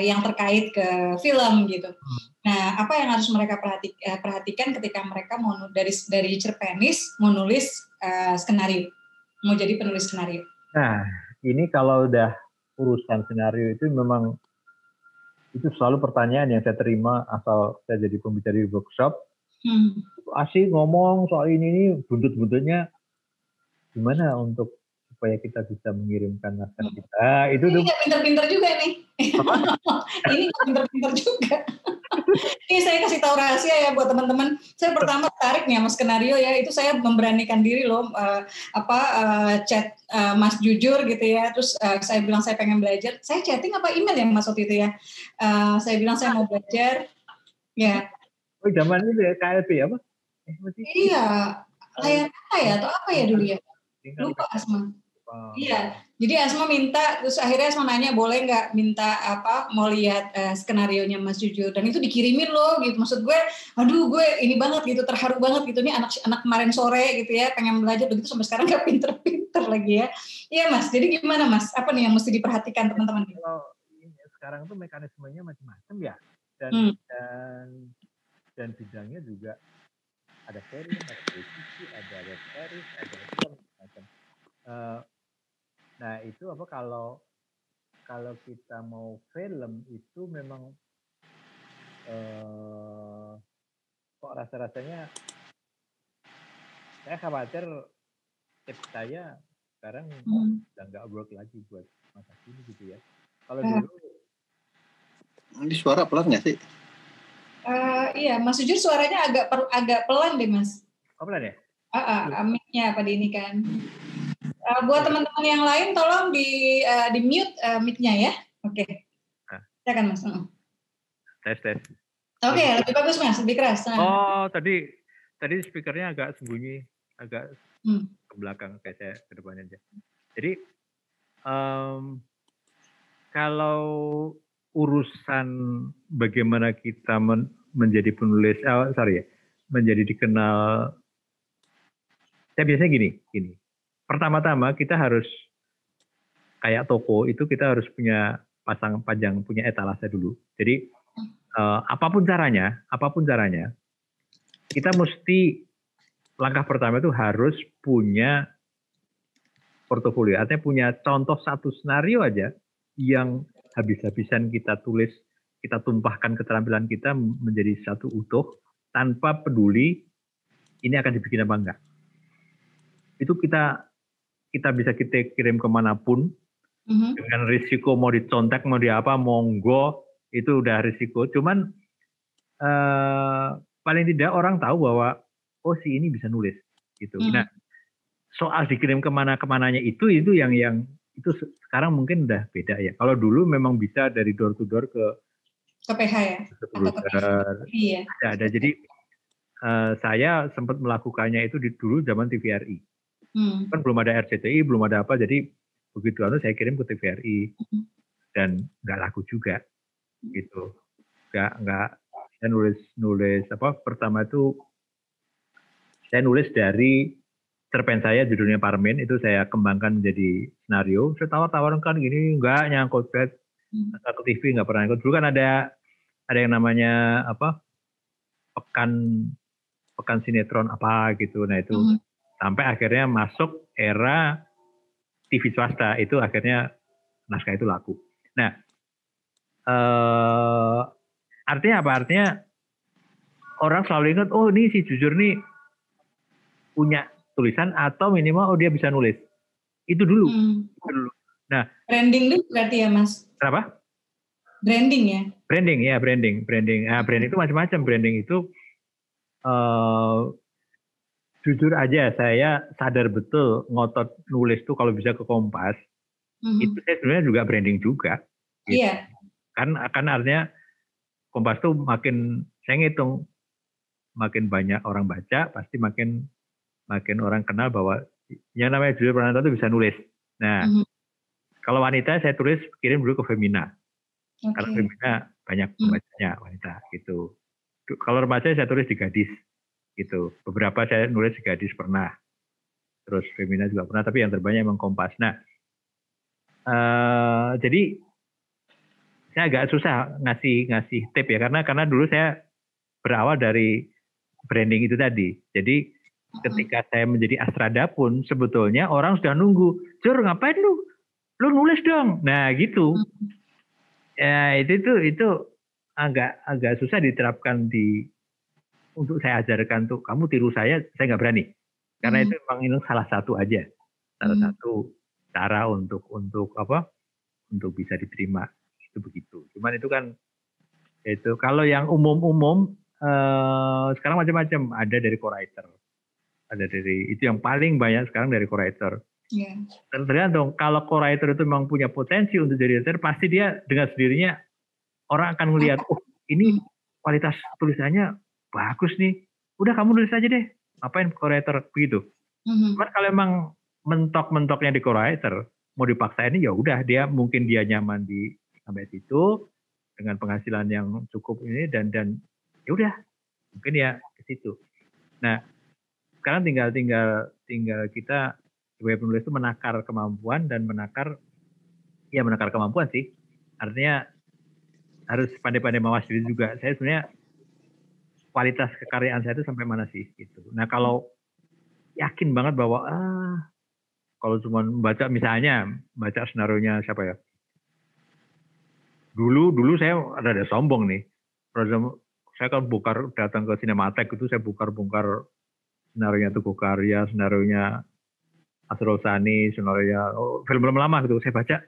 yang terkait ke film gitu. Nah, apa yang harus mereka perhatikan ketika mereka mau dari cerpenis mau nulis skenario, mau jadi penulis skenario? Nah, ini kalau udah urusan skenario itu memang itu selalu pertanyaan yang saya terima asal saya jadi pembicara di workshop. Asik ngomong soal ini buntut-buntutnya gimana untuk supaya kita bisa mengirimkan naskah kita. Itu ini nggak pinter-pinter juga nih. Ini nggak pinter-pinter juga. Ini saya kasih tahu rahasia ya buat teman-teman. Saya pertama tertarik nih sama skenario ya. Itu saya memberanikan diri loh, chat Mas jujur gitu ya. Terus saya bilang saya pengen belajar. Saya chatting apa email ya Mas waktu itu ya. Saya bilang saya mau belajar. Ya. Oh zaman itu ya KLB apa? Iya. Layar apa ya atau apa ya dulu ya? Lupa Asma. Iya, jadi Asma minta, terus akhirnya Asma nanya boleh nggak minta mau lihat skenarionya Mas Jujur, dan itu dikirimin loh gitu. Maksud gue, aduh gue ini banget gitu, terharu banget gitu nih anak kemarin sore gitu ya, pengen belajar begitu sampai sekarang nggak pinter-pinter lagi ya. Iya Mas, jadi gimana Mas? Apa nih yang mesti diperhatikan teman-teman? Kalau sekarang tuh mekanismenya macam-macam ya, dan bidangnya juga ada film, ada televisi, ada web series, ada macam-macam. Nah itu kalau kita mau film itu memang kok rasanya saya khawatir tips saya sekarang udah nggak work lagi buat masa kini gitu ya. Kalau dulu ini suara pelan nggak sih? Iya, Mas Jujur suaranya agak pelan deh Mas. Oh pelan ya? Mic-nya apa di ini kan? Buat teman-teman yang lain tolong di mute mic-nya ya. Oke. Silakan Mas. Tes. Oke, lebih bagus Mas, lebih keras. Oh, tadi speakernya agak sembunyi, agak ke belakang, kayak saya ke depannya aja. Jadi kalau urusan bagaimana kita menjadi penulis, menjadi dikenal, saya biasanya gini. Pertama-tama kita harus kayak toko itu kita harus punya pasang panjang, punya etalase dulu. Jadi apapun caranya, kita mesti langkah pertama itu harus punya portofolio. Artinya punya contoh satu skenario aja yang habis-habisan kita tulis, kita tumpahkan keterampilan kita menjadi satu utuh tanpa peduli ini akan dibikin apa enggak. Itu kita bisa kita kirim kemanapun dengan risiko mau dicontek, mau di apa, monggo, itu udah risiko. Cuman paling tidak orang tahu bahwa oh si ini bisa nulis gitu. Nah soal dikirim kemananya itu yang itu sekarang mungkin udah beda ya. Kalau dulu memang bisa dari door to door ke PH ya. Iya. Ada. Jadi saya sempat melakukannya itu dulu zaman TVRI. Kan belum ada RCTI, belum ada apa. Jadi begitu saya kirim ke TVRI dan nggak laku juga gitu. Nggak. Saya nulis apa? Pertama itu saya nulis dari cerpen saya judulnya Parmen, itu saya kembangkan menjadi skenario. Saya tawar-tawarkan gini, enggak nyangkut ke TV, nggak pernah nyangkut. Dulu kan ada yang namanya apa pekan sinetron apa gitu. Nah itu sampai akhirnya masuk era TV swasta, itu akhirnya naskah itu laku. Nah artinya apa? Artinya orang selalu ingat, oh ini si Jujur nih punya tulisan atau minimal dia bisa nulis. Itu dulu. Nah, branding dulu berarti ya Mas. Kenapa? Branding ya. Branding. Branding itu macam-macam. Branding itu jujur aja saya sadar betul ngotot nulis tuh kalau bisa ke Kompas. Itu saya sebenarnya juga branding juga. Gitu. Iya. Kan artinya Kompas tuh makin saya ngitung makin banyak orang baca pasti makin orang kenal bahwa yang namanya Jujur Pranata itu bisa nulis. Nah, kalau wanita saya tulis kirim dulu ke Femina. Karena Femina banyak pembacanya wanita gitu. Kalau remaja saya tulis di Gadis gitu. Beberapa saya nulis di Gadis pernah. Terus Femina juga pernah, tapi yang terbanyak memang Kompas. Nah, jadi saya agak susah ngasih tip ya karena dulu saya berawal dari branding itu tadi. Jadi ketika saya menjadi Astrada pun sebetulnya orang sudah nunggu, Jur ngapain lu nulis dong. Nah gitu. Ya itu agak susah diterapkan untuk saya ajarkan tuh kamu tiru saya nggak berani. Karena itu memang ini salah satu aja. Salah satu cara untuk apa? Untuk bisa diterima itu begitu. Cuman itu kan itu kalau yang umum-umum sekarang macam-macam, ada dari co-writer, ada dari itu yang paling banyak sekarang dari co-writer. Yeah. Tergantung kalau co-writer itu memang punya potensi untuk jadi editor, pasti dia dengan sendirinya orang akan melihat, oh ini kualitas tulisannya bagus nih, udah kamu nulis aja deh, ngapain co-writer begitu. Cuman kalau emang mentok-mentoknya di co-writer, mau dipaksain ya udah, dia mungkin dia nyaman di sampai situ dengan penghasilan yang cukup ini dan ya udah mungkin ya ke situ. Nah sekarang tinggal kita sebagai penulis itu menakar kemampuan dan menakar kemampuan sih, artinya harus pandai-pandai mawas diri juga. Saya sebenarnya kualitas kekaryaan saya itu sampai mana sih gitu. Nah kalau yakin banget bahwa kalau cuma baca skenario-nya siapa ya, dulu saya ada sombong nih, saya kan datang ke Cinematheque itu, saya bongkar skenario-nya Teguh Karya, skenario-nya Asrul Sani, skenario-nya film-film lama gitu, saya baca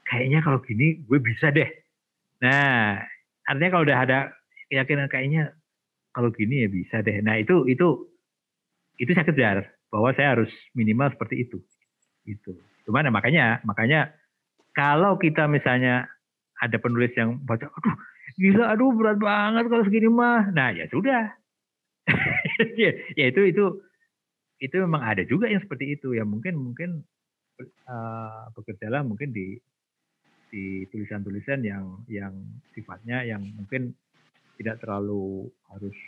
kayaknya kalau gini gue bisa deh. Nah artinya kalau udah ada keyakinan kayaknya kalau gini ya bisa deh. Nah itu saya kejar bahwa saya harus minimal seperti itu. Gitu. Cuman makanya kalau kita misalnya ada penulis yang baca, aduh gila, aduh berat banget kalau segini mah. Nah ya sudah. ya itu memang ada juga yang seperti itu. Ya mungkin bekerjalah mungkin di tulisan-tulisan yang sifatnya yang mungkin tidak terlalu harus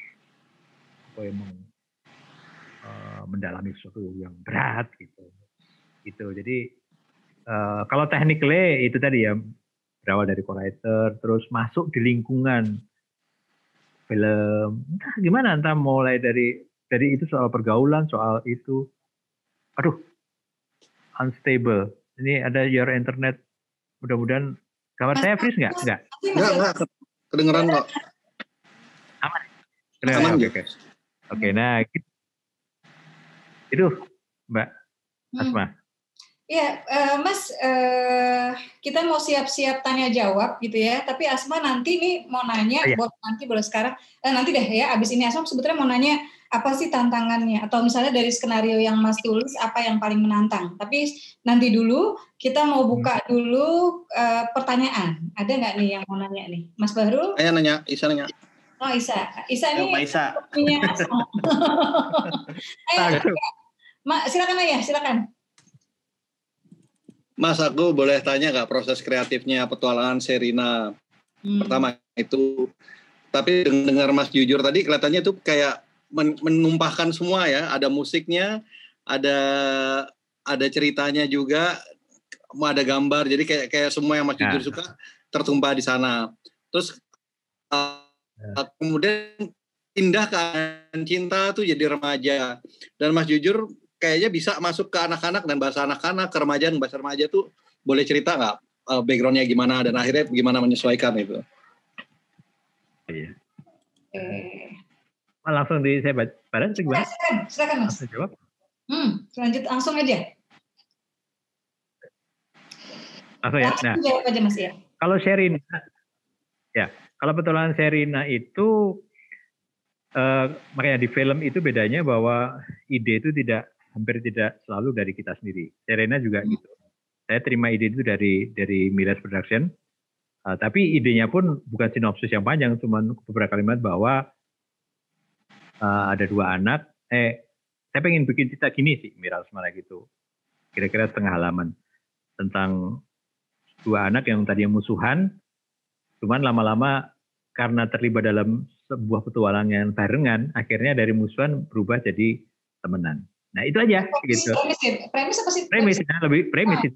mendalami sesuatu yang berat gitu. Jadi kalau technically itu tadi ya, berawal dari co-writer, terus masuk di lingkungan film, entah mulai dari itu soal pergaulan, soal itu, aduh, unstable. Ini ada your internet, mudah-mudahan kamar saya freeze nggak? Nggak, kedengeran kok. Aman. Kedengeran, oke. Nah, itu Mbak Asma. Ya, Mas, kita mau siap-siap tanya jawab gitu ya. Tapi Asma nanti nih mau nanya, boleh sekarang. Nanti deh ya, abis ini Asma sebetulnya mau nanya apa sih tantangannya, atau misalnya dari skenario yang Mas tulis apa yang paling menantang. Tapi nanti dulu kita mau buka dulu pertanyaan. Ada nggak nih yang mau nanya nih, Mas Bahrul? Isa nanya. Oh Isa nih. Pak Isa. Silakan aja, silakan. Mas, aku boleh tanya nggak proses kreatifnya petualangan Sherina pertama itu? Tapi dengar Mas jujur tadi kelihatannya tuh kayak menumpahkan semua ya. Ada musiknya, ada ceritanya juga, ada gambar. Jadi kayak semua yang Mas jujur suka tertumpah di sana. Terus kemudian pindah ke cinta tuh jadi remaja. Dan Mas jujur kayaknya bisa masuk ke anak-anak dan bahasa anak-anak, ke remaja dan bahasa remaja tuh boleh cerita nggak backgroundnya gimana dan akhirnya gimana menyesuaikan itu? Iya. Langsung saya baca gimana? Silakan Mas. Langsung jawab. Lanjut langsung aja. Langsung ya. Nah, jawab aja Mas ya. Kalau Sherina, kalau petualangan Sherina itu makanya di film itu bedanya bahwa ide itu hampir tidak selalu dari kita sendiri. Sherina juga gitu. Saya terima ide itu dari Miras Production, tapi idenya pun bukan sinopsis yang panjang, cuma beberapa kalimat bahwa ada 2 anak. Saya pengen bikin cerita gini sih, Miras malah gitu. Kira-kira setengah halaman tentang 2 anak yang tadinya musuhan, cuman lama-lama karena terlibat dalam sebuah petualangan barengan, akhirnya dari musuhan berubah jadi temenan. Nah itu aja gitu. Premis apa sih? Premis, lebih premis.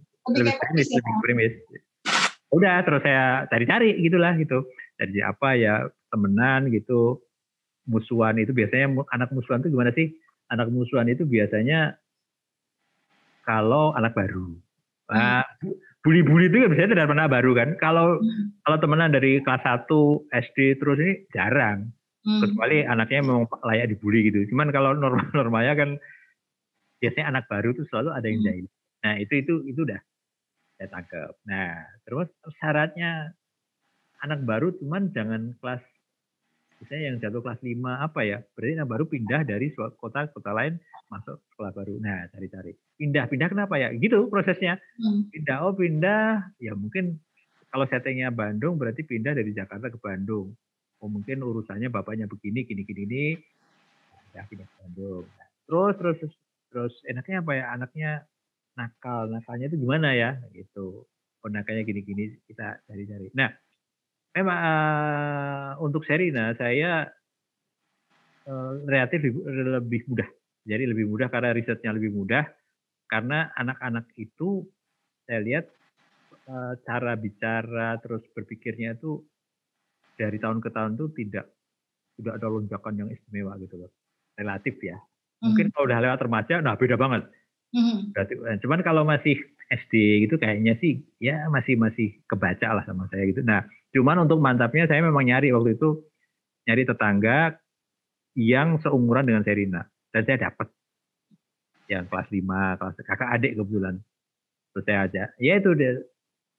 Udah terus saya cari gitulah gitu. Dari apa ya, temenan gitu. Musuhan itu biasanya, anak musuhan itu gimana sih? Anak musuhan itu biasanya kalau anak baru. Nah, bully-bully itu biasanya tidak pernah baru kan. Kalau temenan dari kelas 1 SD terus ini jarang. Kecuali anaknya memang layak dibully gitu. Cuman kalau normalnya kan biasanya anak baru itu selalu ada yang jahil. Nah itu udah saya tangkap. Nah terus syaratnya anak baru cuman jangan kelas, misalnya yang jatuh kelas 5 apa ya, berarti anak baru pindah dari kota lain masuk sekolah baru. Nah cari-cari. Pindah kenapa ya? Gitu prosesnya. Pindah ya mungkin kalau settingnya Bandung berarti pindah dari Jakarta ke Bandung. Oh mungkin urusannya bapaknya begini, gini. Ya pindah ke Bandung. Nah, terus enaknya apa ya? Anaknya nakalnya itu gimana ya? Gitu. Oh nakalnya gini kita cari-cari. Nah, memang untuk Sherina saya relatif lebih mudah. Jadi lebih mudah karena risetnya lebih mudah. Karena anak-anak itu saya lihat cara bicara terus berpikirnya itu dari tahun ke tahun itu tidak ada lonjakan yang istimewa gitu loh. Relatif ya. Mungkin kalau udah lewat remaja, nah beda banget. Berarti, cuman kalau masih SD gitu kayaknya sih ya masih kebaca lah sama saya gitu. Nah, cuman untuk mantapnya saya memang nyari waktu itu nyari tetangga yang seumuran dengan Sherina dan saya dapat yang kelas 5, kelas kakak adik kebetulan. Terus saya aja, ya itu deh.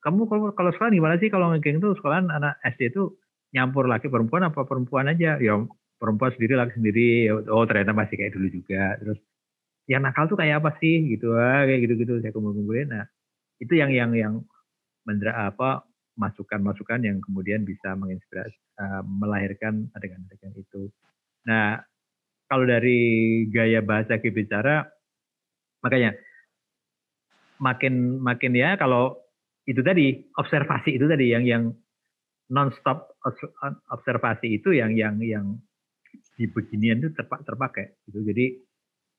Kamu kalau sekolah gimana sih kalau ngegeng itu sekolahan anak SD itu nyampur laki perempuan apa perempuan aja? Ya perempuan sendiri laki sendiri. Oh ternyata masih kayak dulu juga. Terus yang nakal tuh kayak apa sih gitu, kayak gitu saya kumpulin. Nah itu yang masukan yang kemudian bisa menginspirasi melahirkan adegan-adegan itu. Nah kalau dari gaya bahasa bicara makanya makin ya kalau itu tadi observasi itu tadi yang non-stop observasi itu yang di beginian itu terpakai gitu. Jadi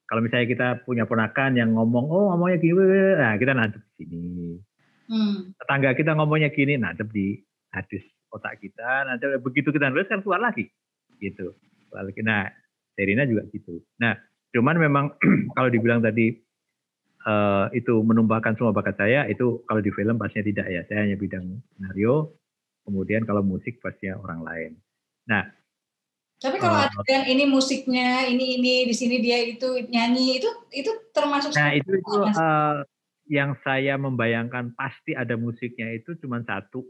kalau misalnya kita punya ponakan yang ngomongnya gini, nah kita nangkep di sini. Tetangga kita ngomongnya gini, nangkep di hadis otak kita. Nanti begitu kita nulis kan keluar lagi gitu. Nah Sherina juga gitu. Nah cuman memang kalau dibilang tadi itu menumpahkan semua bakat saya, itu kalau di film pastinya tidak ya. Saya hanya bidang skenario, kemudian kalau musik pastinya orang lain. Nah, tapi kalau adegan ini musiknya, ini di sini dia itu nyanyi, itu termasuk. Nah itu yang saya membayangkan pasti ada musiknya itu cuma satu.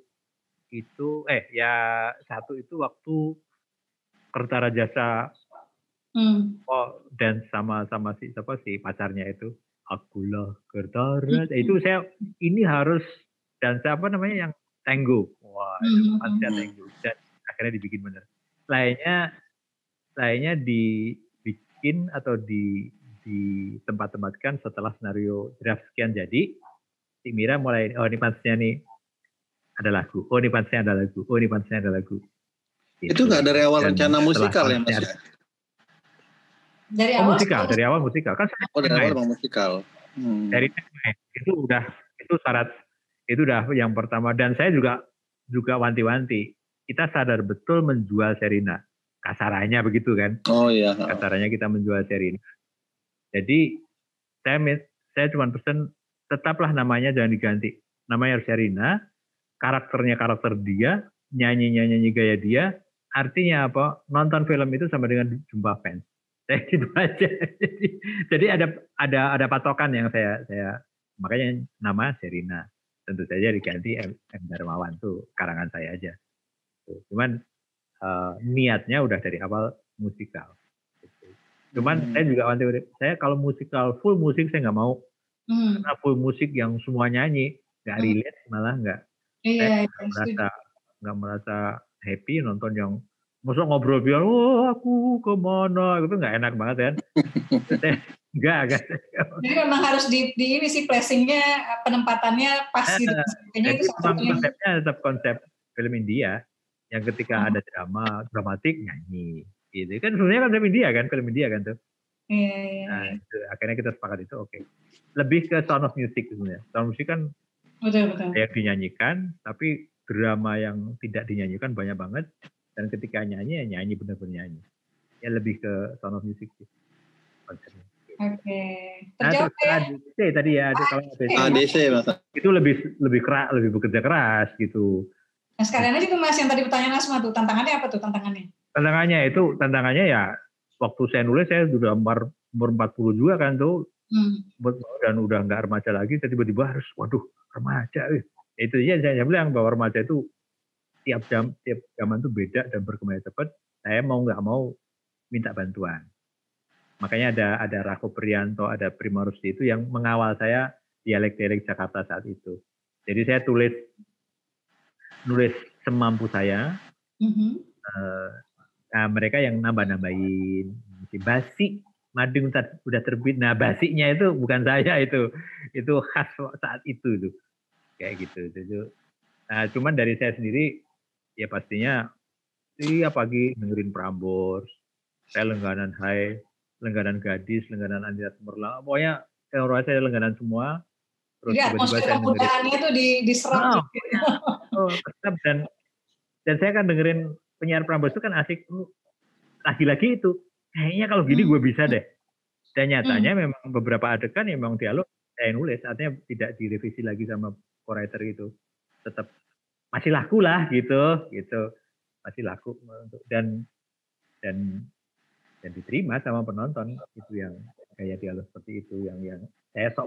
Itu satu itu waktu Kertarajasa dan sama siapa sih pacarnya itu. Akulah Kertarajasa. Itu saya ini harus dan siapa namanya yang tango. Wah, pasti tango. Dan akhirnya dibikin benar. Lainnya dibikin atau ditempat-tempatkan setelah skenario draft sekian jadi. Si Mira mulai, oh ini pantasnya nih ada lagu. Oh ini pantasnya ada lagu. Oh ini pantasnya ada lagu. Gitu. Itu nggak dari awal rencana musikal ya Mas? Dari awal musikal. Kan dari awal musikal. Dari itu syarat itu udah yang pertama dan saya juga wanti-wanti. Kita sadar betul menjual Sherina. Kasarannya begitu kan? Oh iya. Kasarannya kita menjual Sherina. Jadi saya cuma pesan tetaplah namanya jangan diganti. Namanya harus Sherina. Karakternya karakter dia, nyanyi gaya dia. Artinya apa? Nonton film itu sama dengan jumpa fans. Saya gitu aja. Jadi ada patokan yang saya makanya nama Sherina. Tentu saja diganti M. Darmawan tuh karangan saya aja. Cuman niatnya udah dari awal musikal. Cuman saya juga saya kalau musikal full musik saya nggak mau. Karena full musik yang semua nyanyi nggak relate malah nggak. Saya nggak merasa happy nonton yang masuk ngobrol biar aku kemana gitu nggak enak banget kan. Enggak. Jadi memang harus di ini sih placingnya penempatannya pas gitu. Jadi konsepnya tetap konsep film India yang ketika ada dramatik nyanyi gitu kan sebenarnya kan film India kan tuh. Iya. Nah, itu, akhirnya kita sepakat itu oke. Lebih ke sound of music sebenarnya. Sound of music kan betul. Yang dinyanyikan, tapi drama yang tidak dinyanyikan banyak banget. Dan ketika nyanyi, ya nyanyi benar-benar nyanyi. Ya lebih ke sound of music sih konsepnya. Oke. Terjawab ya? ADC tadi ya, kalau ADC itu lebih keras, lebih bekerja keras gitu. Nah sekalian aja tuh Mas yang tadi pertanyaan Asma tuh, tantangannya apa tuh tantangannya? Tantangannya ya waktu saya nulis saya sudah umur 40 juga kan tuh. Dan udah nggak remaja lagi, tiba-tiba harus, waduh remaja. Itu ya saya bilang bahwa remaja itu tiap zaman tuh beda dan berkembang cepat. Saya mau nggak mau minta bantuan. Makanya ada Rako Prianto, ada Prima Rusdi itu yang mengawal saya dialek-dialek Jakarta saat itu. Jadi saya nulis semampu saya. Mereka yang nambahin basi Mading udah terbit. Nah basinya itu bukan saya, itu khas saat itu tuh kayak gitu. Nah cuman dari saya sendiri ya pastinya pagi dengerin Prambors, saya Lengganan Hai, Lengganan Gadis, Lengganan Andi Cemerlang, pokoknya saya Lengganan semua. Terus jadi atmosfer kemudaannya itu diserap. Tetap dan saya kan dengerin penyiar Prambors itu kan asik. Lagi-lagi itu kayaknya kalau gini gue bisa deh. Dan nyatanya memang beberapa adegan memang dialog saya nulis, artinya tidak direvisi lagi sama co-writer itu. Tetap masih laku lah gitu. Masih laku dan diterima sama penonton, itu yang kayak dialog seperti itu, yang saya sok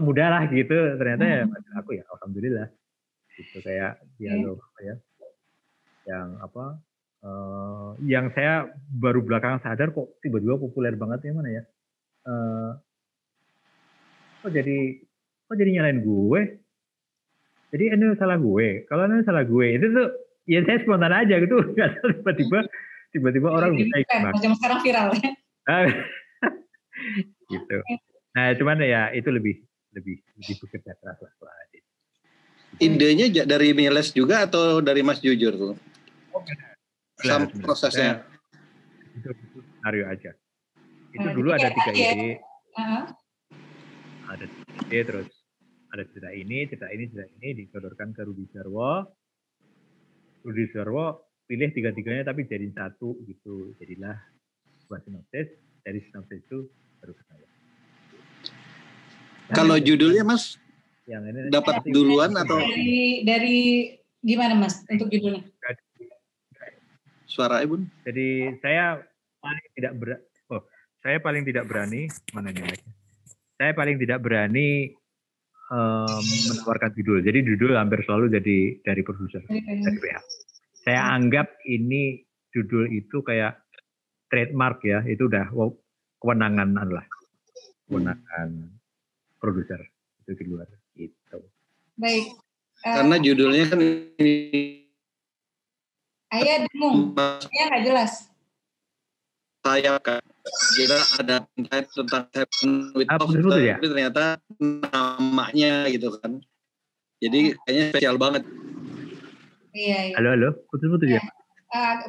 muda lah gitu, ternyata ya masih laku ya, alhamdulillah. Gitu kayak dialog yang saya baru belakangan sadar kok tiba-tiba populer banget yang mana ya? Kok jadi nyalain gue? Jadi ini salah gue. Kalau ini salah gue, itu tuh ya saya spontan aja gitu. tiba-tiba orang bisa macam sekarang viral ya. Gitu. Nah, cuman ya itu lebih bekerja keras lah. Idenya dari Miles juga atau dari Mas Jujur tuh? Sama prosesnya. Itu skenario aja. Itu dulu ada 3 ide. Ada 3 ide, terus ada cerita ini disodorkan ke Rudi Sarwo. Rudi Sarwo pilih 3-3-nya tapi jadi 1 gitu. Jadilah sebuah sinopsis. Dari sinopsis itu baru ke saya. Kalau judulnya Mas yang ini dapat duluan atau dari gimana Mas untuk judulnya? Suara Ibu. Jadi saya paling tidak berani Saya paling tidak berani menawarkan judul. Jadi judul hampir selalu jadi dari produser, dari PH. Saya anggap ini judul itu kayak trademark ya, itu udah kewenangan produser itu di luar itu. Baik. Karena judulnya kan Ayah bingung, Ayah nggak jelas. Saya kan kira ada tentang Seven with Love, tapi ternyata namanya gitu kan. Jadi kayaknya spesial banget. Iya. Halo, putus-putus ya?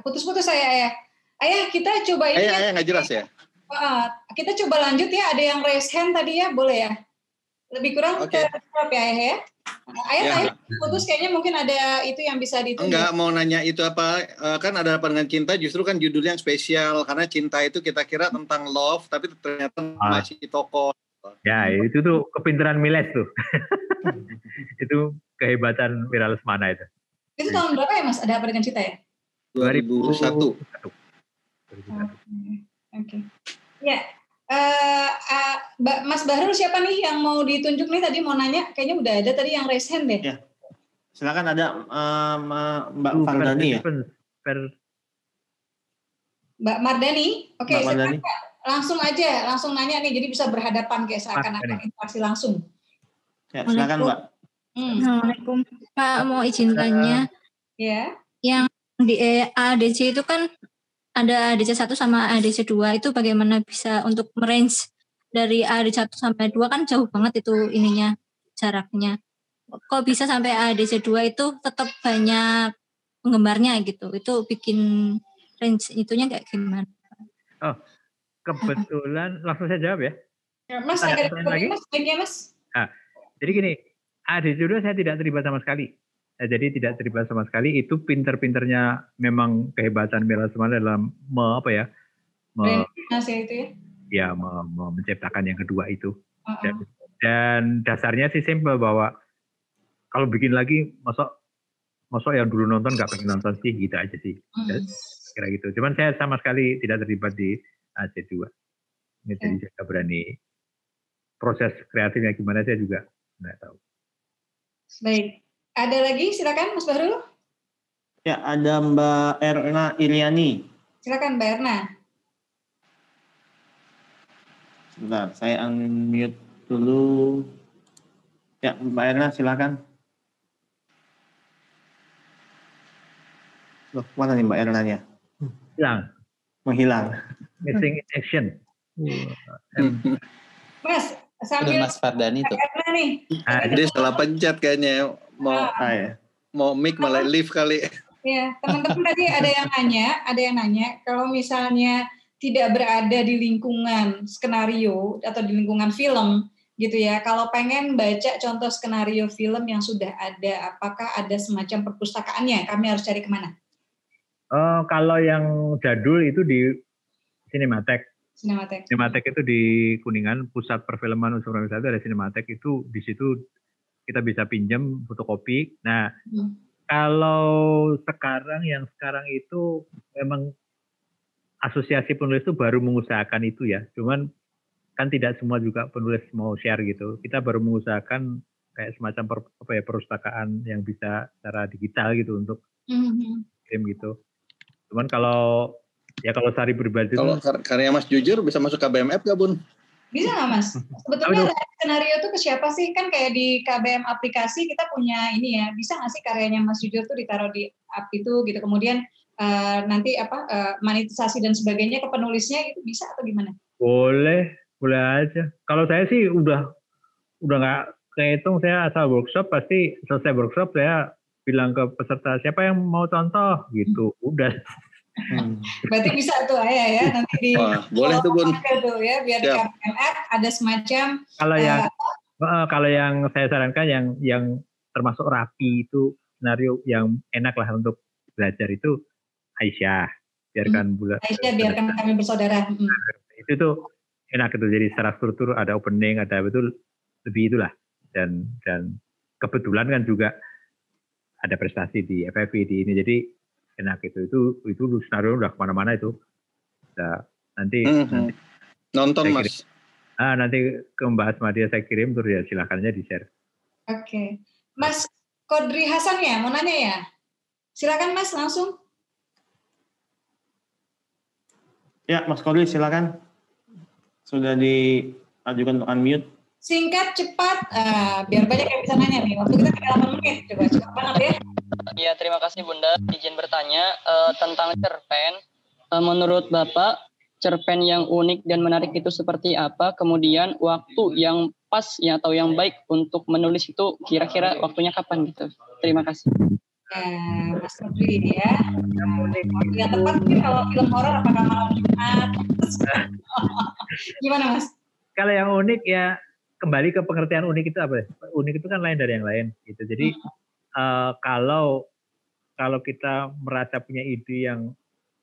Putus-putus saya, Ayah. Ayah, kita coba ini. Ayah nggak jelas ya? Kita coba lanjut ya. Ada yang raise hand tadi ya, boleh ya? Lebih kurang ke berapa ya, Ayah ya? Ayah putus kayaknya mungkin ada itu yang bisa ditunjuk. Enggak, mau nanya itu apa, kan ada apa dengan cinta, justru kan judulnya yang spesial, karena cinta itu kita kira tentang love, tapi ternyata masih tokoh. Ya, itu tuh kepintaran Miles tuh. Itu kehebatan Mira Lesmana itu. Itu tahun berapa ya Mas, ada apa dengan cinta ya? 2001. Oke. Ya. Mas Bahrul siapa nih yang mau ditunjuk nih tadi mau nanya? Kayaknya udah ada tadi yang raise hand deh. Ya. Silakan ada Mbak Mardani ya. Mbak Mardani. Oke, langsung nanya nih jadi bisa berhadapan kayak seakan-akan interaksi langsung. Ya, silakan Mbak. Assalamualaikum. Pak mau izin tanya. Ya. Yang di ADC itu kan ada ADC 1 sama ADC 2 itu bagaimana bisa untuk merange dari ADC 1 sampai 2 kan jauh banget itu ininya jaraknya. Kok bisa sampai ADC 2 itu tetap banyak penggemarnya gitu. Itu bikin range itunya kayak gimana? Oh, kebetulan langsung saya jawab ya. Mas agak lagi Mas. Jadi gini, ADC 2 saya tidak terlibat sama sekali. Jadi tidak terlibat sama sekali, itu pinter-pinternya memang kehebatan Mira Lesmana dalam menciptakan yang kedua itu. Dan dasarnya sih simple bahwa kalau bikin lagi masuk yang dulu nonton nggak pengen nonton sih, gitu aja sih. Kira gitu. Cuman saya sama sekali tidak terlibat di AC2. Jadi saya berani proses kreatifnya gimana saya juga nggak tahu. Baik, ada lagi silakan Mas Bahrul. Ya, ada Mbak Erna Iriani. Silakan Mbak Erna. Sebentar, saya unmute dulu. Ya, Mbak Erna silakan. Loh, mana nih Mbak Ernanya? Hilang. Menghilang. Missing in action. Mas, sambil Mas Fardani tuh. Erna nih. Dia salah pencet kayaknya. Mau mic malah live kali. Ya, teman-teman tadi ada yang nanya kalau misalnya tidak berada di lingkungan skenario atau di lingkungan film gitu ya, kalau pengen baca contoh skenario film yang sudah ada, apakah ada semacam perpustakaannya? Kami harus cari kemana? Kalau yang jadul itu di Cinematheque. Cinematheque itu di Kuningan, pusat perfilman unsur Indonesia itu ada Cinematheque, itu di situ kita bisa pinjam fotokopi. Nah, kalau sekarang itu memang asosiasi penulis itu baru mengusahakan itu ya. Cuman kan tidak semua juga penulis mau share gitu. Kita baru mengusahakan kayak semacam perpustakaan yang bisa secara digital gitu untuk kirim gitu. Cuman kalau Sari pribadi kalau karya Mas jujur bisa masuk KBMF gak Bun? Bisa nggak Mas? Sebetulnya skenario itu ke siapa sih? Kan kayak di KBM aplikasi kita punya ini ya. Bisa nggak sih karyanya Mas Jujur tuh ditaruh di app itu gitu. Kemudian nanti monetisasi dan sebagainya ke penulisnya itu bisa atau gimana? Boleh aja. Kalau saya sih udah nggak kehitung, saya asal workshop pasti selesai workshop saya bilang ke peserta siapa yang mau contoh gitu. Udah. Berarti bisa tuh ya nanti di boleh tuh Bun tuh ya biar di KBMF ada semacam kalau yang saya sarankan yang termasuk rapi itu skenario yang enak lah untuk belajar itu Aisyah biarkan kami bersaudara. Itu tuh enak itu, jadi secara struktur ada opening, ada betul lebih itulah, dan kebetulan kan juga ada prestasi di FFI di ini, jadi enak itu skenario udah kemana-mana itu. Nah, nanti nonton Mas. Nanti ke Mbak Asmadia saya kirim terus ya silakan aja di share. Oke. Mas Kodri Hasan ya mau nanya ya? Silakan Mas langsung. Ya Mas Kodri silakan. Sudah diajukan untuk unmute. Singkat, cepat, biar banyak yang bisa nanya nih. Waktu kita 8 menit, coba cepat banget ya. Iya, terima kasih Bunda. Izin bertanya tentang cerpen. Menurut Bapak, cerpen yang unik dan menarik itu seperti apa? Kemudian waktu yang pas ya atau yang baik untuk menulis itu kira-kira waktunya kapan gitu? Terima kasih. Mas Kodri ya. Yang tepat mungkin kalau film horor apakah malam Jumat? Gimana Mas? Kalau yang unik ya kembali ke pengertian unik itu apa? Unik itu kan lain dari yang lain gitu. Jadi kalau kita merasa punya ide yang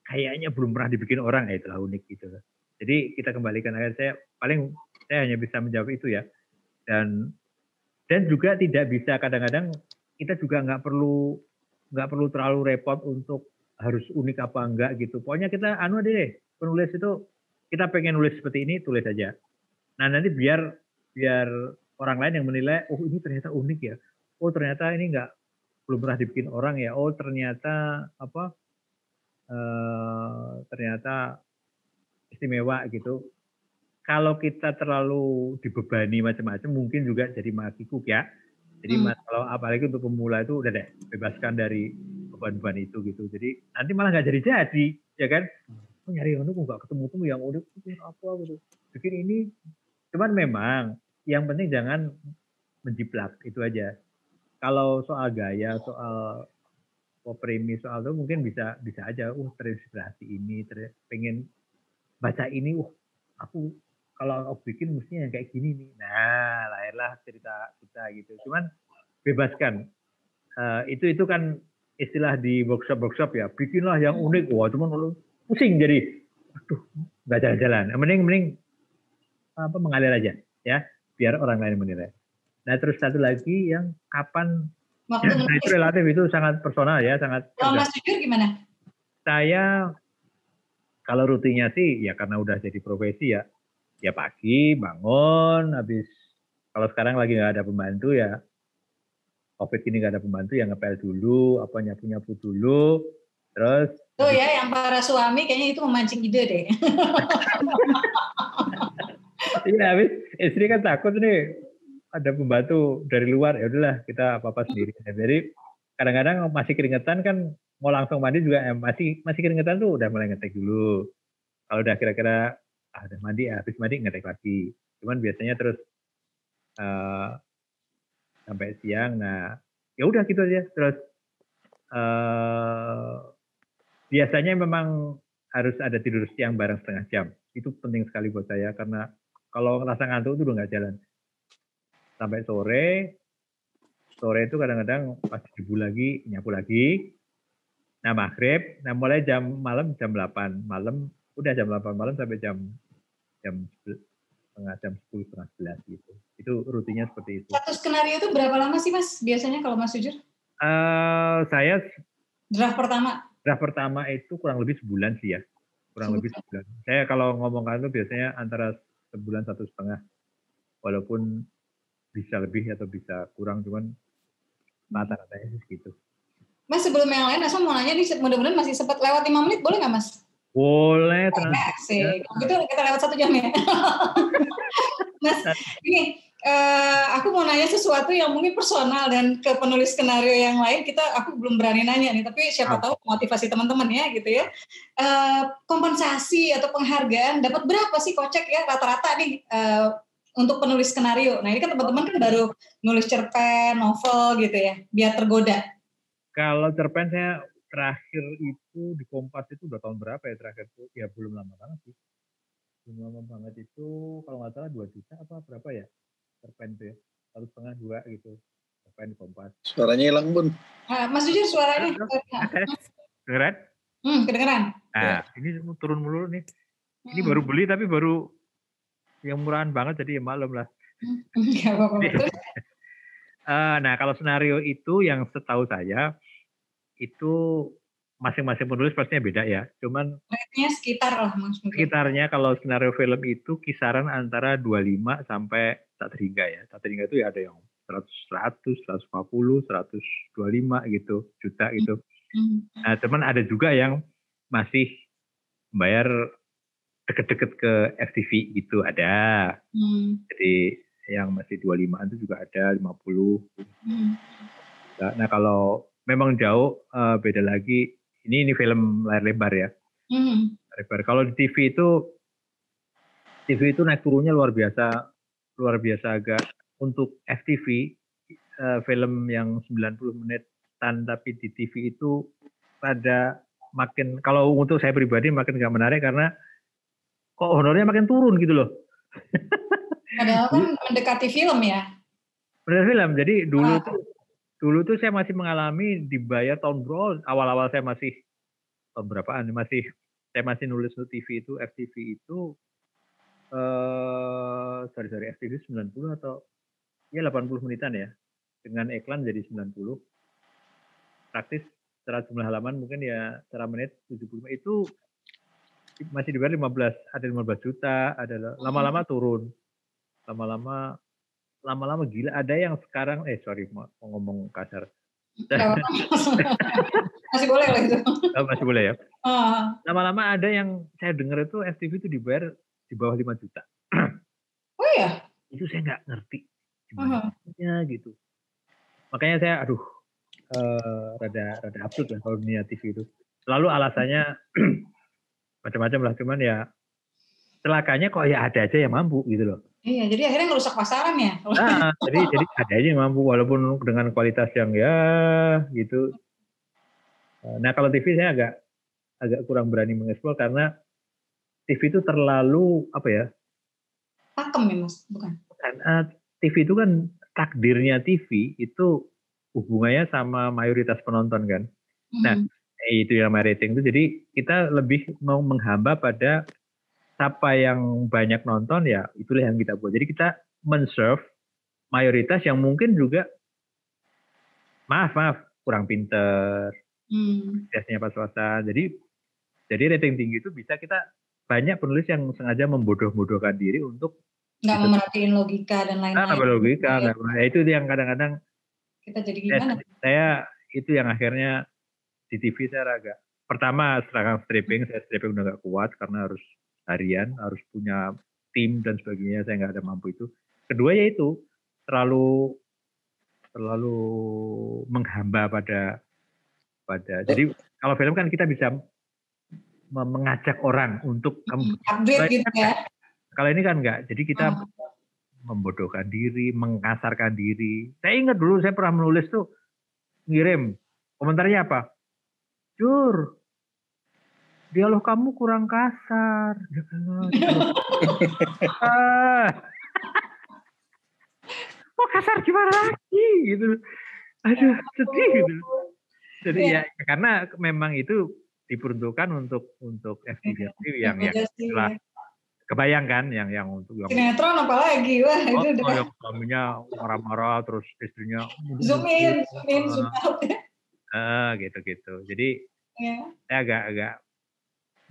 kayaknya belum pernah dibikin orang, ya itulah unik gitu. Jadi kita kembalikan, saya hanya bisa menjawab itu ya. Dan juga tidak bisa, kadang-kadang kita juga nggak perlu terlalu repot untuk harus unik apa enggak gitu. Pokoknya kita deh, penulis itu kita pengen nulis seperti ini, tulis aja. Nah nanti biar orang lain yang menilai, oh ini ternyata unik ya, oh ternyata ini belum pernah dibikin orang ya, oh ternyata ternyata istimewa gitu. Kalau kita terlalu dibebani macam-macam mungkin juga jadi magikuk ya. Jadi kalau apalagi untuk pemula itu udah deh, bebaskan dari beban-beban itu gitu. Jadi nanti malah nggak jadi ya kan? Nyari yang unik nggak ketemu yang unik apa gitu. Bikin ini, cuman memang yang penting jangan menjiplak, itu aja. Kalau soal gaya, soal premis, soal itu mungkin bisa aja. Terinspirasi ini, pengen baca ini. Aku kalau aku bikin mestinya yang kayak gini nih. Nah, lahirlah cerita kita gitu. Cuman bebaskan. Itu kan istilah di workshop ya. Bikinlah yang unik. Wah, cuman pusing jadi. Aduh, nggak jalan-jalan. Mending mengalir aja ya, biar orang lain menilai. Nah, terus satu lagi yang kapan? Itu relatif, itu sangat personal ya, sangat. Kalau Mas Jujur gimana? Saya kalau rutinnya sih ya karena udah jadi profesi ya ya pagi bangun, habis kalau sekarang lagi nggak ada pembantu ya, COVID ini nggak ada pembantu ya ngepel dulu, apa nyapu-nyapu dulu, terus. Tuh ya, yang para suami kayaknya itu memancing ide deh. Iya, habis istri kan takut nih ada pembantu dari luar, ya udahlah kita apa-apa sendiri. Jadi kadang-kadang masih keringetan kan mau langsung mandi juga masih keringetan tuh udah mulai ngetek dulu. Kalau udah kira-kira udah mandi, habis mandi ngetek lagi. Cuman biasanya terus sampai siang. Nah, ya udah gitu aja. Terus biasanya memang harus ada tidur siang bareng setengah jam. Itu penting sekali buat saya karena kalau rasa ngantuk itu udah nggak jalan. Sampai sore itu kadang-kadang pas subuh lagi, nyapu lagi. Nah maghrib, nah mulai malam jam 8 malam, udah jam 8 malam sampai jam 10, setengah 10, setengah 11 gitu. Itu rutinnya seperti itu. Satu skenario itu berapa lama sih Mas biasanya kalau Mas jujur? Saya draft pertama itu kurang lebih sebulan sih ya. Kurang lebih sebulan. Saya kalau ngomongkan itu biasanya antara sebulan 1,5. Walaupun bisa lebih atau bisa kurang, cuman rata-ratanya sih segitu. Mas sebelum yang lain, Asma mau nanya nih, mudah-mudahan masih sempat lewat 5 menit, boleh nggak Mas? Boleh. Asik. Begitu kita lewat 1 jam ya. Mas, ini aku mau nanya sesuatu yang mungkin personal dan ke penulis skenario yang lain aku belum berani nanya nih, tapi siapa tahu motivasi teman-teman ya gitu ya. Kompensasi atau penghargaan dapat berapa sih kocek ya rata-rata nih untuk penulis skenario. Nah ini kan teman-teman kan baru nulis cerpen, novel gitu ya, biar tergoda. Kalau cerpen saya terakhir itu di Kompas itu udah tahun berapa ya terakhir itu? Ya belum lama banget sih. Belum lama banget itu kalau nggak salah 2 juta apa berapa ya cerpen itu ya. 1,5, 2 gitu. Cerpen di Kompas. Suaranya hilang Bun. Mas Jujur suaranya. Kedengeran? Kedengeran. Nah ini turun mulu nih. Ini baru beli tapi baru yang murahan banget jadi ya maklum lah. Nah kalau skenario itu yang setahu saya itu masing-masing penulis pastinya beda ya. Cuman rate-nya sekitar lah Mas. Sekitarnya kalau skenario film itu kisaran antara 25 sampai Satringga ya. Satringga itu ya ada yang 100, 150, 125 gitu, juta gitu. Nah, cuman ada juga yang masih bayar deket-deket ke FTV gitu ada. Jadi yang masih 25-an itu juga ada, 50. Nah, kalau memang jauh beda lagi. Ini film layar lebar ya. Lebar. Kalau di TV itu naik turunnya luar biasa agak. Untuk FTV film yang 90 menitan tapi di TV itu pada makin, kalau untuk saya pribadi makin gak menarik karena kok honornya makin turun gitu loh. Padahal kan mendekati film ya. Mendekati film. Jadi dulu tuh saya masih mengalami dibayar tahun bro. Awal-awal saya masih tahun berapaan? Saya masih nulis untuk TV itu, FTV itu FTV 90 atau ya 80 menitan ya. Dengan iklan jadi 90. Praktis secara jumlah halaman mungkin ya secara menit 75 itu masih dibayar 15, ada 15 juta, ada lama-lama turun. Lama-lama gila, ada yang sekarang mau ngomong kasar. Masih boleh lah itu. Masih boleh ya. Lama-lama ada yang saya dengar itu FTV itu dibayar di bawah 5 juta. Oh iya? Itu saya nggak ngerti gimana gitu. Makanya saya rada absurd lah kalau dunia TV itu. Selalu alasannya macam-macam lah, cuman ya celakanya kok ya ada aja yang mampu gitu loh. Iya, jadi akhirnya ngerusak pasaran ya. Nah, jadi ada aja yang mampu walaupun dengan kualitas yang ya gitu. Nah kalau TV saya agak kurang berani mengeksplor karena TV itu terlalu apa ya? Pakem ya Mas, bukan? TV itu kan takdirnya TV itu hubungannya sama mayoritas penonton kan. Nah itu yang rating itu, jadi kita lebih mau menghamba pada siapa yang banyak nonton ya itulah yang kita buat. Jadi kita men-serve mayoritas yang mungkin juga maaf kurang pinter, biasanya pas-pasan. Jadi rating tinggi itu bisa kita banyak penulis yang sengaja membodoh-bodohkan diri untuk nggak memerhatiin logika dan lain-lain. Logika, itu yang kadang-kadang kita jadi gimana? Saya itu yang akhirnya di TV saya agak pertama serangan stripping udah nggak kuat karena harus harian, harus punya tim dan sebagainya, saya nggak ada mampu itu. Kedua yaitu terlalu menghamba pada jadi kalau film kan kita bisa mengajak orang untuk kamu upgrade gitu ya. Kalau ini kan enggak, jadi kita membodohkan diri, mengkasarkan diri. Saya ingat dulu saya pernah menulis tuh, ngirim komentarnya apa? Jur, dialog kamu kurang kasar. Kok kasar gimana lagi gitu? Aduh, sedih gitu. Jadi ya karena memang itu diperuntukkan untuk FTV yang kebayang kan yang untuk sinetron apalagi wah itu udah yang suaminya marah-marah terus istrinya zoom in zoom out gitu. Jadi saya agak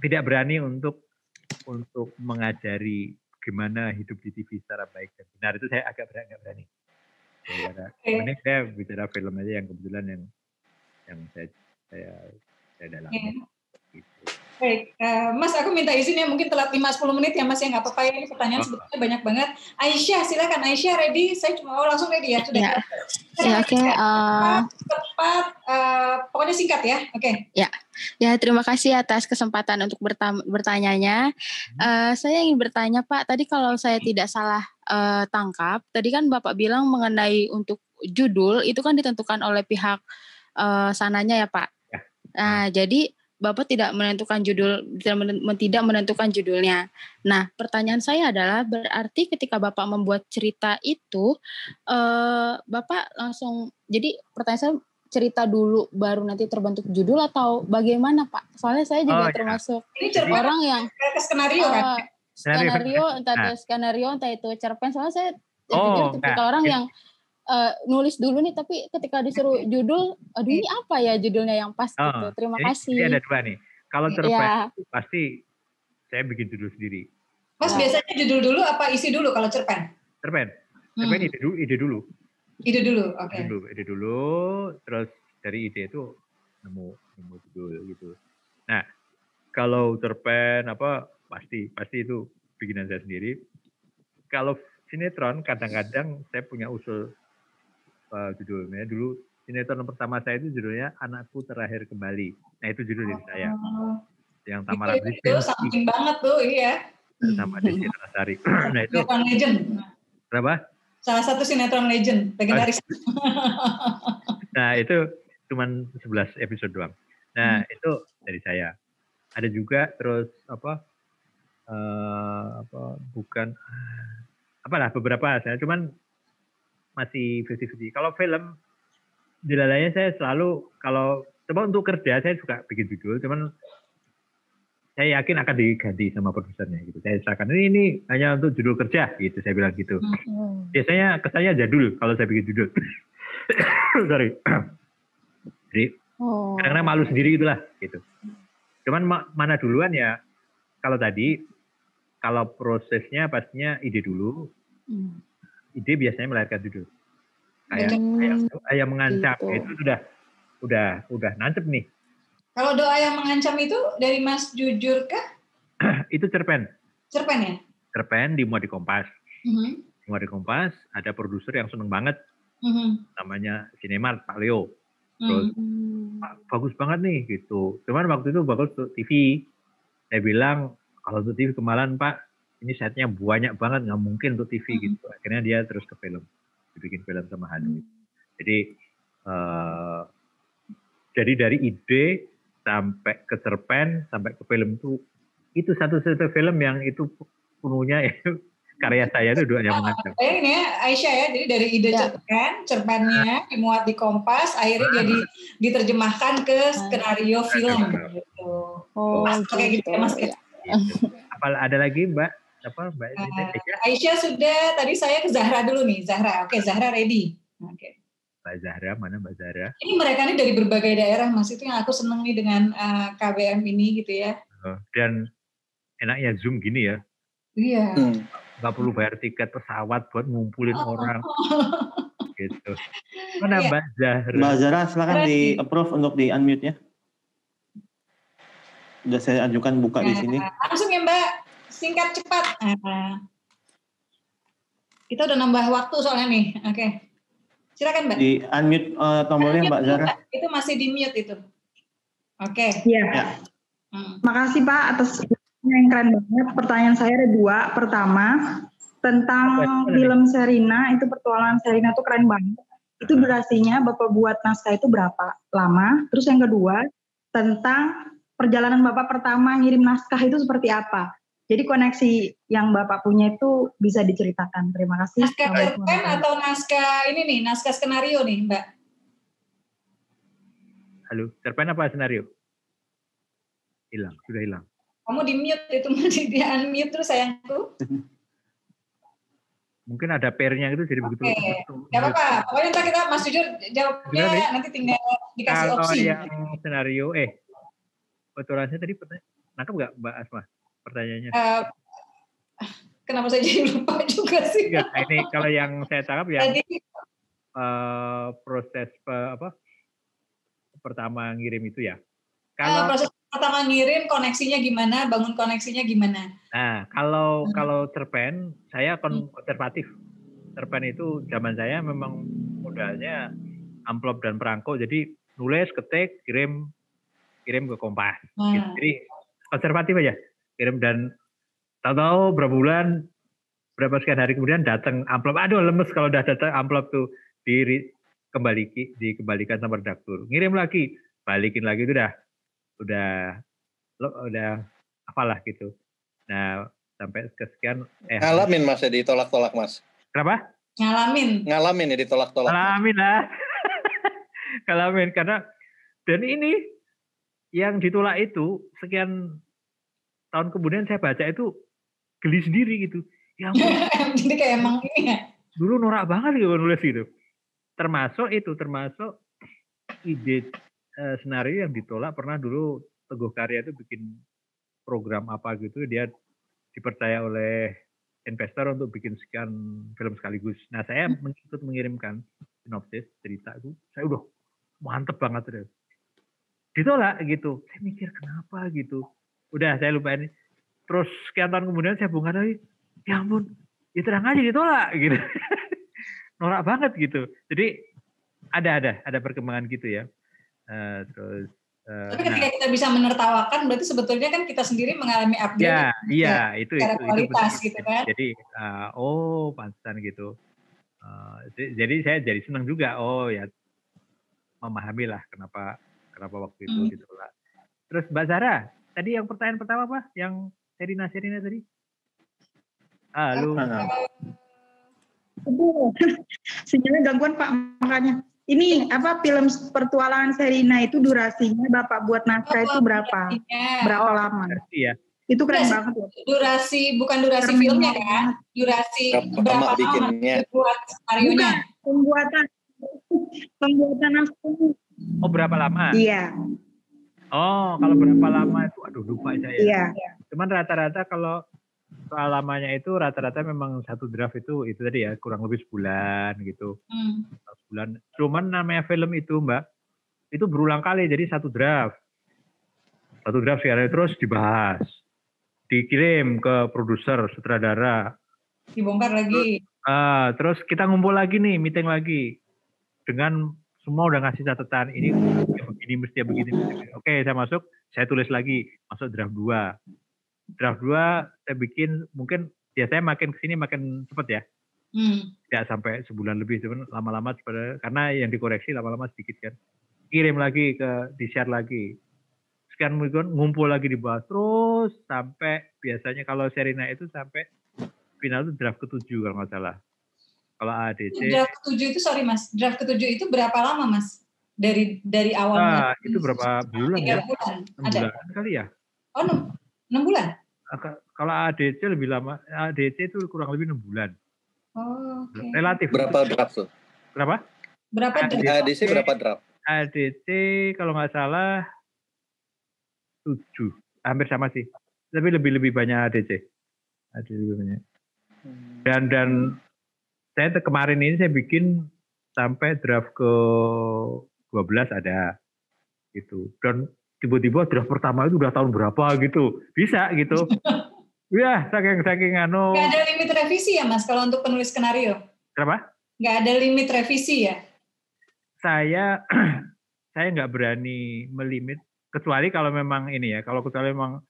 tidak berani untuk mengajari gimana hidup di TV secara baik dan benar, itu saya agak berani. Mending saya bicara film aja yang kebetulan yang saya dalami. Gitu. Baik, Mas, aku minta izin ya, mungkin telat 5-10 menit ya Mas, ya nggak apa-apa ya, ini pertanyaan sebetulnya banyak banget. Aisyah, silakan Aisyah, ready? Saya cuma langsung ready ya, sudah. Ya, oke. Cepat, pokoknya singkat ya, oke. Ya, terima kasih atas kesempatan untuk bertanyanya. Saya ingin bertanya Pak, tadi kalau saya tidak salah tangkap, tadi kan Bapak bilang mengenai untuk judul itu kan ditentukan oleh pihak sananya ya Pak. Nah, jadi Bapak tidak menentukan judulnya. Nah, pertanyaan saya adalah berarti ketika Bapak membuat cerita itu, Bapak langsung, jadi pertanyaan saya cerita dulu baru nanti terbentuk judul atau bagaimana Pak? Soalnya saya juga termasuk orang yang skenario kan? Skenario entah itu cerpen. Soalnya saya jujur tipikal orang yang nulis dulu nih, tapi ketika disuruh judul, aduh ini apa ya judulnya yang pas gitu. Terima kasih. Jadi ada dua nih. Kalau cerpen pasti saya bikin judul sendiri. Mas biasanya judul dulu apa isi dulu kalau cerpen? Cerpen ide dulu. Oke. Ide dulu, terus dari ide itu nemu judul gitu. Nah, kalau cerpen pasti itu bikinan saya sendiri. Kalau sinetron kadang-kadang saya punya usul judulnya. Dulu sinetron pertama saya itu judulnya Anakku Terakhir Kembali. Nah itu judul dari saya. Yang Tamara itu samping banget tuh, iya. Sama Desi Rasari. Nah itu sinetron legend. Berapa? Salah satu sinetron legend, legendaris. Nah itu cuman 11 episode doang. Nah itu dari saya. Ada juga terus beberapa saya cuman masih 50-50. Kalau film, dilalanya saya selalu, coba untuk kerja saya suka bikin judul, cuman saya yakin akan diganti sama produsernya gitu. Saya serahkan ini hanya untuk judul kerja gitu, saya bilang gitu. Biasanya kesannya jadul kalau saya bikin judul. Sorry. Jadi kadang-kadang malu sendiri gitulah gitu. Cuman mana duluan ya? Kalau prosesnya pastinya ide dulu. Ide biasanya melahirkan judul. Kayak Ayam Mengancam itu udah nancep nih. Kalau Doa Yang Mengancam itu dari Mas Jujur kah? Itu cerpen. Cerpen ya? Cerpen dimuat di Kompas. Dimuat di Kompas, ada produser yang seneng banget. Namanya Cinemat, Pak Leo. Terus bagus banget nih gitu. Cuman waktu itu bagus untuk TV. Saya bilang kalau untuk TV kemalan Pak, ini setnya banyak banget, nggak mungkin untuk TV gitu. Akhirnya dia terus ke film, dibikin film sama Hanum. Jadi dari ide sampai ke cerpen sampai ke film itu satu-satu film yang itu penuhnya karya saya itu Doa Yang Mengancam. Ini ya Aisyah ya, jadi dari ide cerpennya dimuat di Kompas, akhirnya jadi diterjemahkan ke skenario film gitu. Kayak gitu ya Mas. Ada lagi Mbak? Aisyah sudah, tadi saya ke Zahra dulu nih. Zahra, oke, Zahra ready. Oke. Mbak Zahra, mana Mbak Zahra? Ini mereka nih dari berbagai daerah, Mas. Itu yang aku seneng nih dengan KBM ini gitu ya. Dan enaknya Zoom gini ya. Iya. Nggak perlu bayar tiket pesawat buat ngumpulin orang. Gitu. Mana Iya. Mbak Zahra? Mbak Zahra silakan Terus di nih. approve untuk di unmute ya. Udah saya ajukan buka di sini. Langsung ya Mbak, singkat cepat. Kita udah nambah waktu soalnya nih. Oke. Silakan Mbak. Di unmute tombolnya Mbak Zahra. Itu masih di mute itu. Oke. Iya. Ya. Makasih Pak atas yang keren banget. Pertanyaan saya ada 2. Pertama, tentang film Sherina, itu petualangan Sherina itu keren banget. Itu durasinya Bapak buat naskah itu berapa lama? Terus yang kedua, tentang perjalanan Bapak pertama ngirim naskah itu seperti apa? Jadi koneksi yang Bapak punya itu bisa diceritakan. Terima kasih. Naskah cerpen atau naskah ini nih, naskah skenario nih Mbak? Halo, cerpen apa skenario? Hilang, sudah hilang. Kamu di mute itu, masih di unmute terus sayangku. Mungkin ada pairnya gitu jadi begitu. Nggak apa-apa. Pokoknya ntar kita Mas Jujur jawabnya nanti tinggal dikasih kalau opsi. Yang skenario, petualangannya tadi nangkep nggak Mbak Asma pertanyaannya? Kenapa saya jadi lupa juga sih? Enggak, ini kalau yang saya tangkap ya proses pertama ngirim itu ya. Kalau proses pertama ngirim koneksinya gimana, bangun koneksinya gimana? Nah, kalau cerpen saya konservatif. Cerpen itu zaman saya memang modalnya amplop dan perangko, jadi nulis, ketik, kirim ke Kompas. Gitu. Jadi konservatif aja, kirim dan tahu-tahu berapa bulan, berapa sekian hari kemudian datang amplop. Aduh lemes kalau udah datang amplop tuh dikembalikan sama redaktur. Ngirim lagi, balikin lagi itu udah apalah gitu. Nah, sampai kesekian ngalamin Mas ya ditolak-tolak Mas. Kenapa? Ngalamin ya ditolak-tolak. Ngalamin lah. Ngalamin karena dan ini yang ditolak itu sekian tahun kemudian saya baca itu geli sendiri gitu. Ya ampun. Jadi kayak emang ini ya. Dulu norak banget gitu nulis gitu. Termasuk ide senario yang ditolak. Pernah dulu Teguh Karya itu bikin program apa gitu, dia dipercaya oleh investor untuk bikin sekian film sekaligus. Nah saya ikut mengirimkan sinopsis cerita itu, saya udah mantep banget deh. Ditolak gitu, saya mikir kenapa gitu. Udah saya lupain. Terus sekian tahun kemudian saya bongkar lagi, ya ampun, ya terang aja ditolak gitu. Norak banget gitu. Jadi ada perkembangan gitu ya. Terus tapi ketika kita bisa menertawakan, berarti sebetulnya kan kita sendiri mengalami upgrade. Iya, itu kualitas gitu kan. Jadi, pantesan gitu. Jadi saya jadi senang juga. Oh ya, memahami lah kenapa waktu itu ditolak. Terus Mbak Zahra, tadi yang pertanyaan pertama apa? Yang Sherina tadi? Halo. Sinyalnya gangguan Pak, makanya. Ini film petualangan Sherina itu durasinya Bapak buat naskah itu berapa? Berapa lama? Iya. Itu keren banget ya. Bukan durasi filmnya kan? Durasi berapa lama buat skenarionya? Pembuatan naskah. Oh, berapa lama? Iya. Oh, kalau berapa lama itu lupa saya. Iya. Cuman rata-rata kalau soal lamanya itu rata-rata memang satu draft itu tadi ya kurang lebih sebulan gitu. Sebulan. Cuman namanya film itu Mbak, itu berulang kali jadi satu draft sekali terus dibahas, dikirim ke produser, sutradara, dibongkar lagi. Terus kita ngumpul lagi nih, meeting lagi dengan semua udah ngasih catatan ini mesti begini. Oke, saya masuk, saya tulis lagi, masuk draft 2. Draft 2 saya bikin mungkin biasanya makin kesini makin cepat ya. Tidak sampai sebulan lebih, cuman lama-lama karena yang dikoreksi lama-lama sedikit kan. Kirim lagi di-share lagi. Sekian minggu ngumpul lagi dibahas terus sampai biasanya kalau Sherina itu sampai final itu draft ke-7 kalau nggak salah. Kalau ADC draft ke-7 itu draft ke-7 itu berapa lama Mas? Dari awal itu berapa bulan 3 ya? bulan. 6 bulan kali ya? Oh, 6 bulan? Kalau ADC lebih lama, ADC itu kurang lebih 6 bulan. Oh, okay. Relatif. Berapa draft tuh? Berapa? ADC berapa draft? ADC kalau nggak salah 7, hampir sama sih. tapi lebih banyak ADC. Ada lebih banyak. Dan saya kemarin ini saya bikin sampai draft ke 12 ada gitu. Dan tiba-tiba draft pertama itu udah tahun berapa gitu. Bisa gitu. Ya, saking anu. Nggak ada limit revisi ya, Mas, kalau untuk penulis skenario? Kenapa? Nggak ada limit revisi ya? Saya nggak berani melimit, kecuali kalau memang ini ya, kalau kecuali memang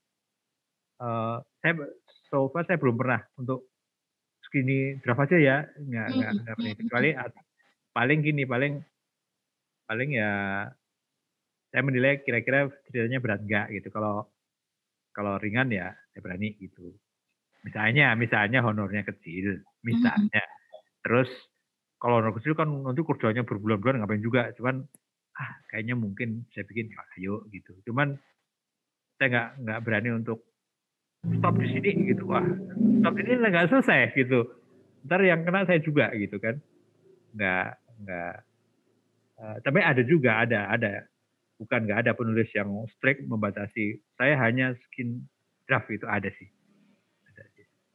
saya belum pernah untuk segini draft aja ya, nggak pernah. Kecuali paling ya saya menilai kira-kira ceritanya berat nggak gitu. Kalau ringan ya saya berani gitu. Misalnya honornya kecil, misalnya. Terus kalau honor kecil kan nanti kerjanya berbulan-bulan ngapain juga. Cuman kayaknya mungkin saya bikin ya ayo gitu. Cuman saya nggak berani untuk stop di sini gitu. Wah, stop ini nggak selesai gitu. Ntar yang kena saya juga gitu kan. Nggak. Tapi ada juga ada. Bukan nggak ada penulis yang strict membatasi. Saya hanya skin draft itu ada sih.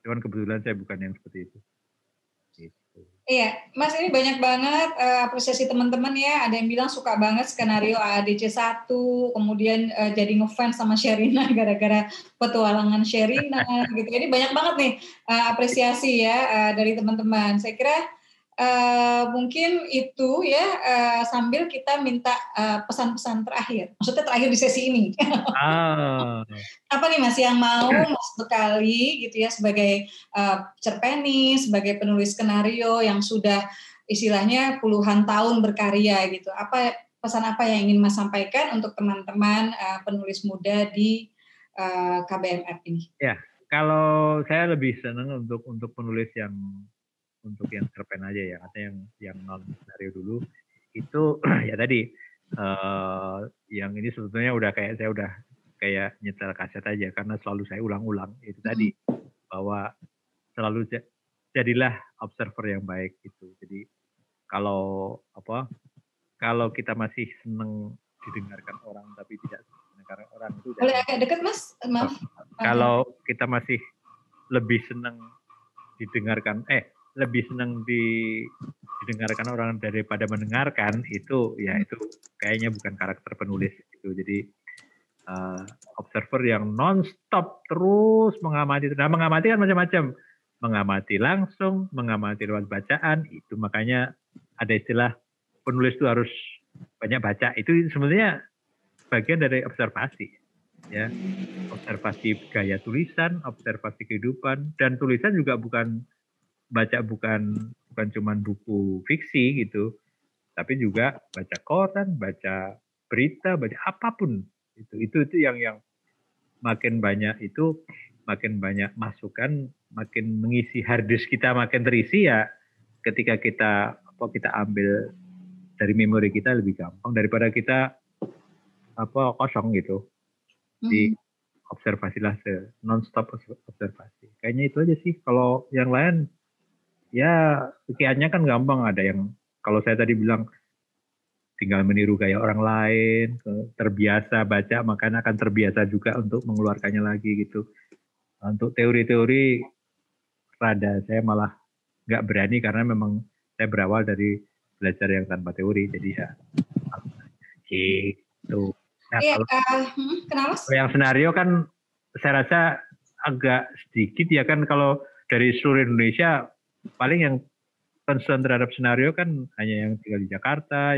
Cuman kebetulan saya bukan yang seperti itu. Gitu. Iya, Mas, ini banyak banget apresiasi teman-teman ya. Ada yang bilang suka banget skenario AADC 1, kemudian jadi ngefans sama Sherina gara-gara petualangan Sherina gitu. Jadi banyak banget nih apresiasi ya dari teman-teman. Saya kira mungkin itu ya sambil kita minta pesan-pesan terakhir. Maksudnya terakhir di sesi ini. Apa nih Mas yang mau Mas bekali gitu ya sebagai cerpenis, sebagai penulis skenario yang sudah istilahnya puluhan tahun berkarya gitu. Pesan apa yang ingin Mas sampaikan untuk teman-teman penulis muda di KBMF ini? Ya, kalau saya lebih senang untuk penulis yang cerpen aja ya, artinya yang non skenario dulu itu ya tadi yang ini sebetulnya udah kayak nyetel kaset aja karena selalu saya ulang-ulang itu tadi bahwa selalu jadilah observer yang baik gitu. Jadi kalau kita masih seneng didengarkan orang tapi tidak didengarkan orang itu boleh agak dekat Mas, maaf. Kalau kita masih lebih seneng didengarkan orang daripada mendengarkan itu kayaknya bukan karakter penulis gitu. Jadi observer yang non-stop terus mengamati. Nah, mengamati kan macam-macam. Mengamati langsung, mengamati lewat bacaan, itu makanya ada istilah penulis itu harus banyak baca. Itu sebenarnya bagian dari observasi. Ya, observasi gaya tulisan, observasi kehidupan, dan tulisan juga bukan cuma buku fiksi gitu, tapi juga baca koran, baca berita, baca apapun itu yang makin banyak masukan, makin mengisi hard disk kita makin terisi ya. Ketika kita ambil dari memori kita lebih gampang daripada kita kosong gitu. Di observasilah non-stop observasi. Kayaknya itu aja sih. Kalau yang lain ya sekiannya kan gampang, ada yang kalau saya tadi bilang tinggal meniru gaya orang lain, terbiasa baca makanya akan terbiasa juga untuk mengeluarkannya lagi gitu. Untuk teori-teori rada saya malah nggak berani karena memang saya berawal dari belajar yang tanpa teori, jadi ya gitu. Nah, kenapa? Yang senario kan saya rasa agak sedikit ya kan, kalau dari seluruh Indonesia paling yang concern terhadap senario kan hanya yang tinggal di Jakarta,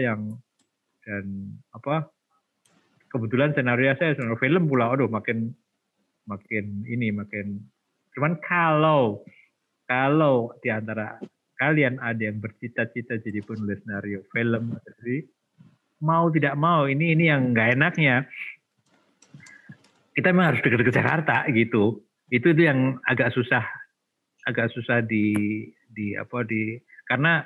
kebetulan senario saya senario film pula, makin cuman kalau di antara kalian ada yang bercita-cita jadi penulis senario film, jadi mau tidak mau ini yang nggak enaknya kita memang harus dekat ke Jakarta gitu. Itu yang agak susah karena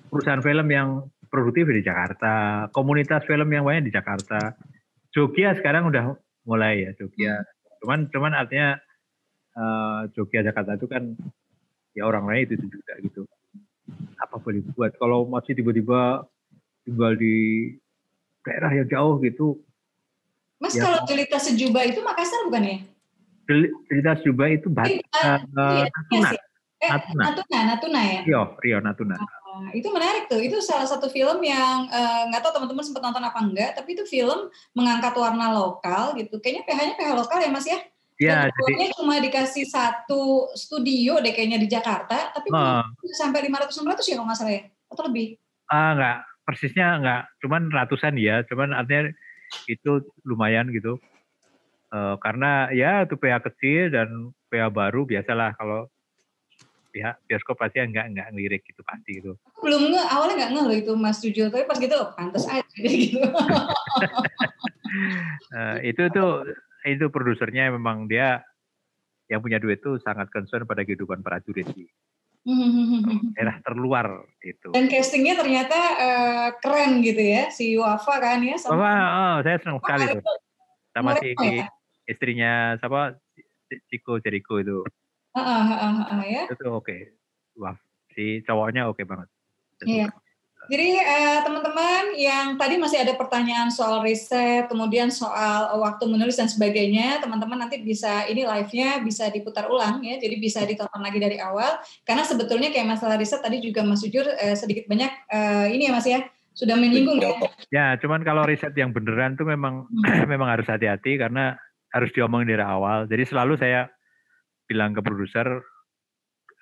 perusahaan film yang produktif di Jakarta, komunitas film yang banyak di Jakarta. Jogja sekarang udah mulai ya, Jogja. Cuman artinya Jogja Jakarta itu kan ya orang lain itu juga gitu. Apa boleh buat kalau masih tiba-tiba tinggal di daerah yang jauh gitu. Mas, ya, kalau Jelita Sejuba itu Makassar bukan ya? cerita Zuba itu Natuna ya. Rio Natuna. Itu menarik tuh. Itu salah satu film yang nggak tahu teman-teman sempat nonton apa enggak, tapi itu film mengangkat warna lokal gitu. Kayaknya PH-nya PH lokal ya Mas ya. Iya, jadi cuma dikasih satu studio deh kayaknya di Jakarta, tapi sampai 500-600 ya kalau nggak salah ya, atau lebih? Nggak, persisnya nggak, cuman ratusan ya, cuman artinya itu lumayan gitu. Karena ya itu PH kecil dan PH baru biasalah kalau pihak bioskop pasti nggak ngelirik gitu pasti gitu. Awalnya nggak ngeh loh itu Mas Jujur, tapi pas gitu pantas aja gitu. Itu produsernya memang dia yang punya duit itu sangat concern pada kehidupan prajurit di daerah terluar itu. Dan castingnya ternyata keren gitu ya, si Wafa kan ya. Saya senang sekali tuh. Sama si istrinya siapa, Chico Jericho itu. Ya. Itu oke. Wah, si cowoknya oke banget. Iya. Jadi teman-teman yang tadi masih ada pertanyaan soal riset, kemudian soal waktu menulis dan sebagainya, teman-teman nanti bisa, ini live-nya bisa diputar ulang ya, jadi bisa ditonton lagi dari awal. Karena sebetulnya kayak masalah riset tadi juga Mas Jujur sedikit banyak ini ya Mas ya, sudah menyinggung ya. Ya, cuman kalau riset yang beneran tuh memang memang harus hati-hati karena harus diomongin dari awal. Jadi selalu saya bilang ke produser,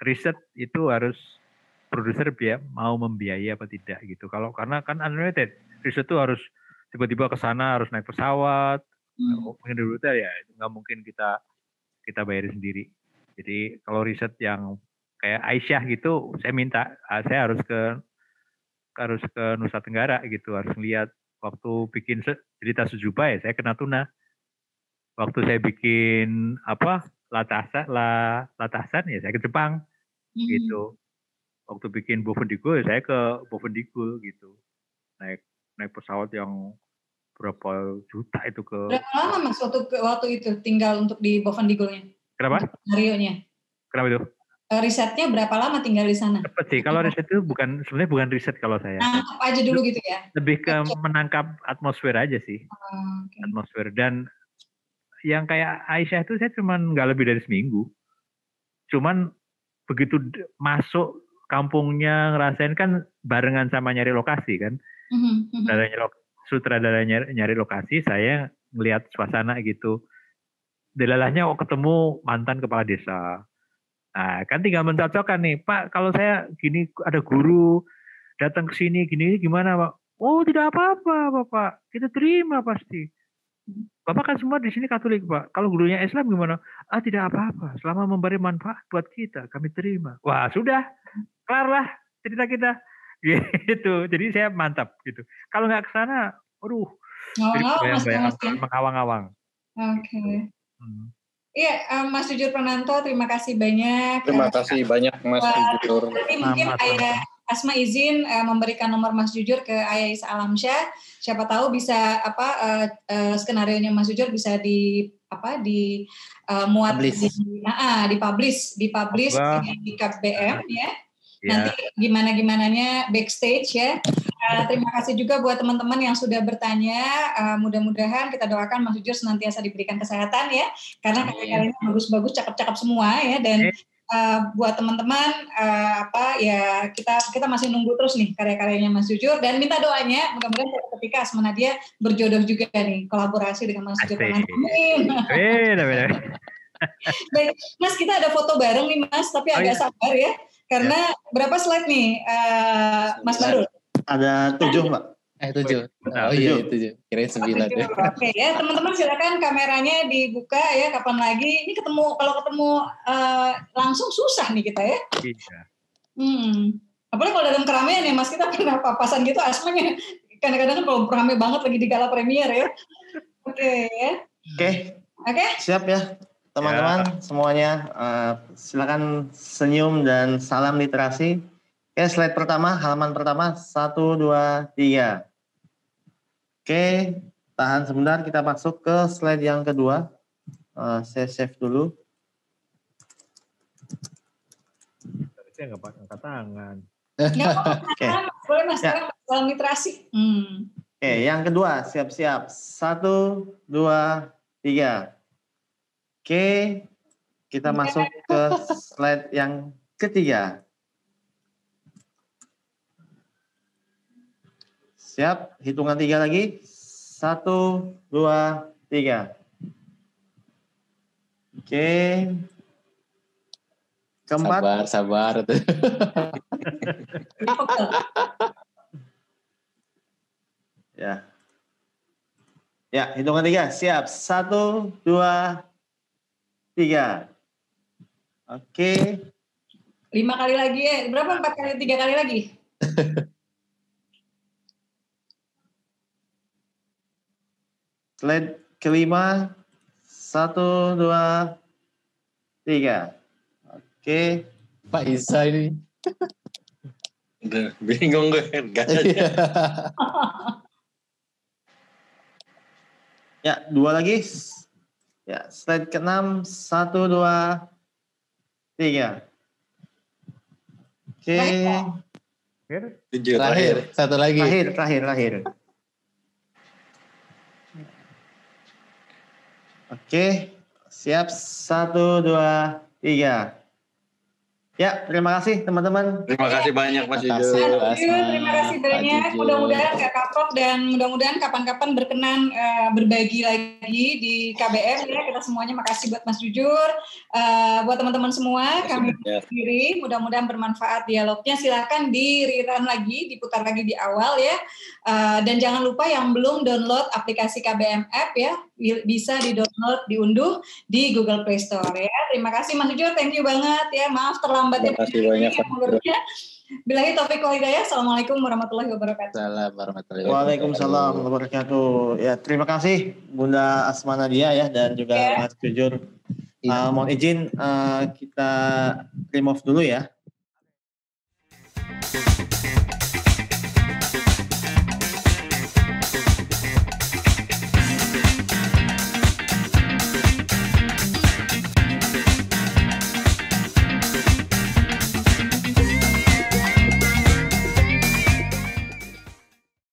riset itu harus produser mau membiayai apa tidak gitu. Karena kan unlimited, riset itu harus tiba-tiba ke sana harus naik pesawat, mungkin di hotel ya, itu nggak mungkin kita bayar sendiri. Jadi kalau riset yang kayak Aisyah gitu, saya harus ke Nusa Tenggara gitu, harus lihat waktu bikin cerita Sujuba ya, saya ke Natuna. Waktu saya bikin Latasan ya saya ke Jepang gitu. Waktu bikin Bovendigul saya ke Bovendigul gitu. Naik pesawat yang berapa juta itu ke. Berapa lama Mas waktu itu tinggal untuk di Bovendigulnya? Kenapa? Skenario-nya. Kenapa itu? Risetnya berapa lama tinggal di sana? Cepet sih. Kalau riset itu sebenarnya bukan riset kalau saya. Nangkap aja dulu gitu ya? Lebih ke menangkap atmosfer aja sih. Okay. Atmosfer. Dan yang kayak Aisyah itu saya cuman nggak lebih dari seminggu. Cuman begitu masuk kampungnya ngerasain kan barengan sama nyari lokasi kan. Sutradaranya nyari lokasi, saya ngelihat suasana gitu. Delalahnya ketemu mantan kepala desa. Nah, kan tinggal mencocokkan nih, Pak, kalau saya gini ada guru datang ke sini gini gimana, Pak? Oh, tidak apa-apa, Bapak. Kita terima pasti. Bapak kan semua di sini Katolik, Pak. Kalau gurunya Islam gimana? Tidak apa-apa. Selama memberi manfaat buat kita, kami terima. Wah, sudah. Kelar lah cerita kita. Gitu. Jadi saya mantap gitu. Kalau nggak ke sana, aduh. Mengawang-awang. Oke. Iya, Mas Jujur Prananto, terima kasih banyak. Terima kasih banyak, Mas Jujur. Nanti mungkin Asma izin memberikan nomor Mas Jujur ke Ayah Isa Alamsyah. Siapa tahu bisa skenario-nya Mas Jujur bisa muat dipublish di KBM ya. Nanti gimananya backstage ya. Terima kasih juga buat teman-teman yang sudah bertanya. Mudah-mudahan kita doakan Mas Jujur senantiasa diberikan kesehatan ya. Karena karya-karyanya bagus-bagus, cakep-cakep semua ya. Dan buat teman-teman kita masih nunggu terus nih karya-karyanya Mas Jujur dan minta doanya mudah-mudahan ketika Asma Nadia berjodoh juga nih kolaborasi dengan Mas Jujur. Amin. Baik, Mas kita ada foto bareng nih Mas tapi agak sabar ya karena berapa slide nih Mas Barul? Ada 7 Mbak. 7. Oh iya 7. Kirain 9 ya. Oke ya teman-teman silakan kameranya dibuka ya kapan lagi. Ini kalau ketemu langsung susah nih kita ya. Apalagi kalau dalam keramaian ya Mas kita pernah papasan gitu asmanya. Kadang-kadang kalau rame banget lagi di gala premier ya. Oke ya. Oke. Siap ya teman-teman semuanya. Silakan senyum dan salam literasi. Oke, slide pertama, halaman pertama, 1, 2, 3. Oke, tahan sebentar, kita masuk ke slide yang kedua. Saya save dulu. Saya nggak angkat tangan. Oke. Boleh Mas, salam literasi. Oke, yang kedua, siap-siap. 1, 2, 3. Oke, kita masuk ke slide yang ketiga. Siap, hitungan 3 lagi. 1, 2, 3. Oke. Keempat. Sabar. Ya. Ya, hitungan 3. Siap. 1, 2, 3. Oke. 5 kali lagi ya. Berapa? 4 kali, 3 kali lagi? Slide kelima. 1, 2, 3. Oke. Pak Isa ini. Udah bingung gue. Ya, 2 lagi. Ya, slide ke-6. 1, 2, 3. Oke. Terakhir, satu lagi. Terakhir. Oke, siap. 1, 2, 3. Ya, terima kasih teman-teman. Terima kasih banyak Mas Jujur. Terima kasih banyak. Mudah-mudahan Kak Kaprok dan mudah-mudahan kapan-kapan berkenan berbagi lagi di KBM ya. Kita semuanya makasih buat Mas Jujur. Buat teman-teman semua, kami sendiri mudah-mudahan bermanfaat dialognya. Silakan di-rerun lagi, diputar lagi di awal ya. Dan jangan lupa yang belum download aplikasi KBM App ya, bisa di-download, diunduh di Google Play Store ya. Terima kasih Mas Jujur, thank you banget ya. Maaf terlambat ya. Terima kasih banyak. Bilahi taufiq wal hidayah. Assalamualaikum warahmatullahi wabarakatuh. Waalaikumsalam warahmatullahi wabarakatuh. Ya, terima kasih Bunda Asma Nadia ya dan juga Mas Jujur. Mohon izin kita remove dulu ya.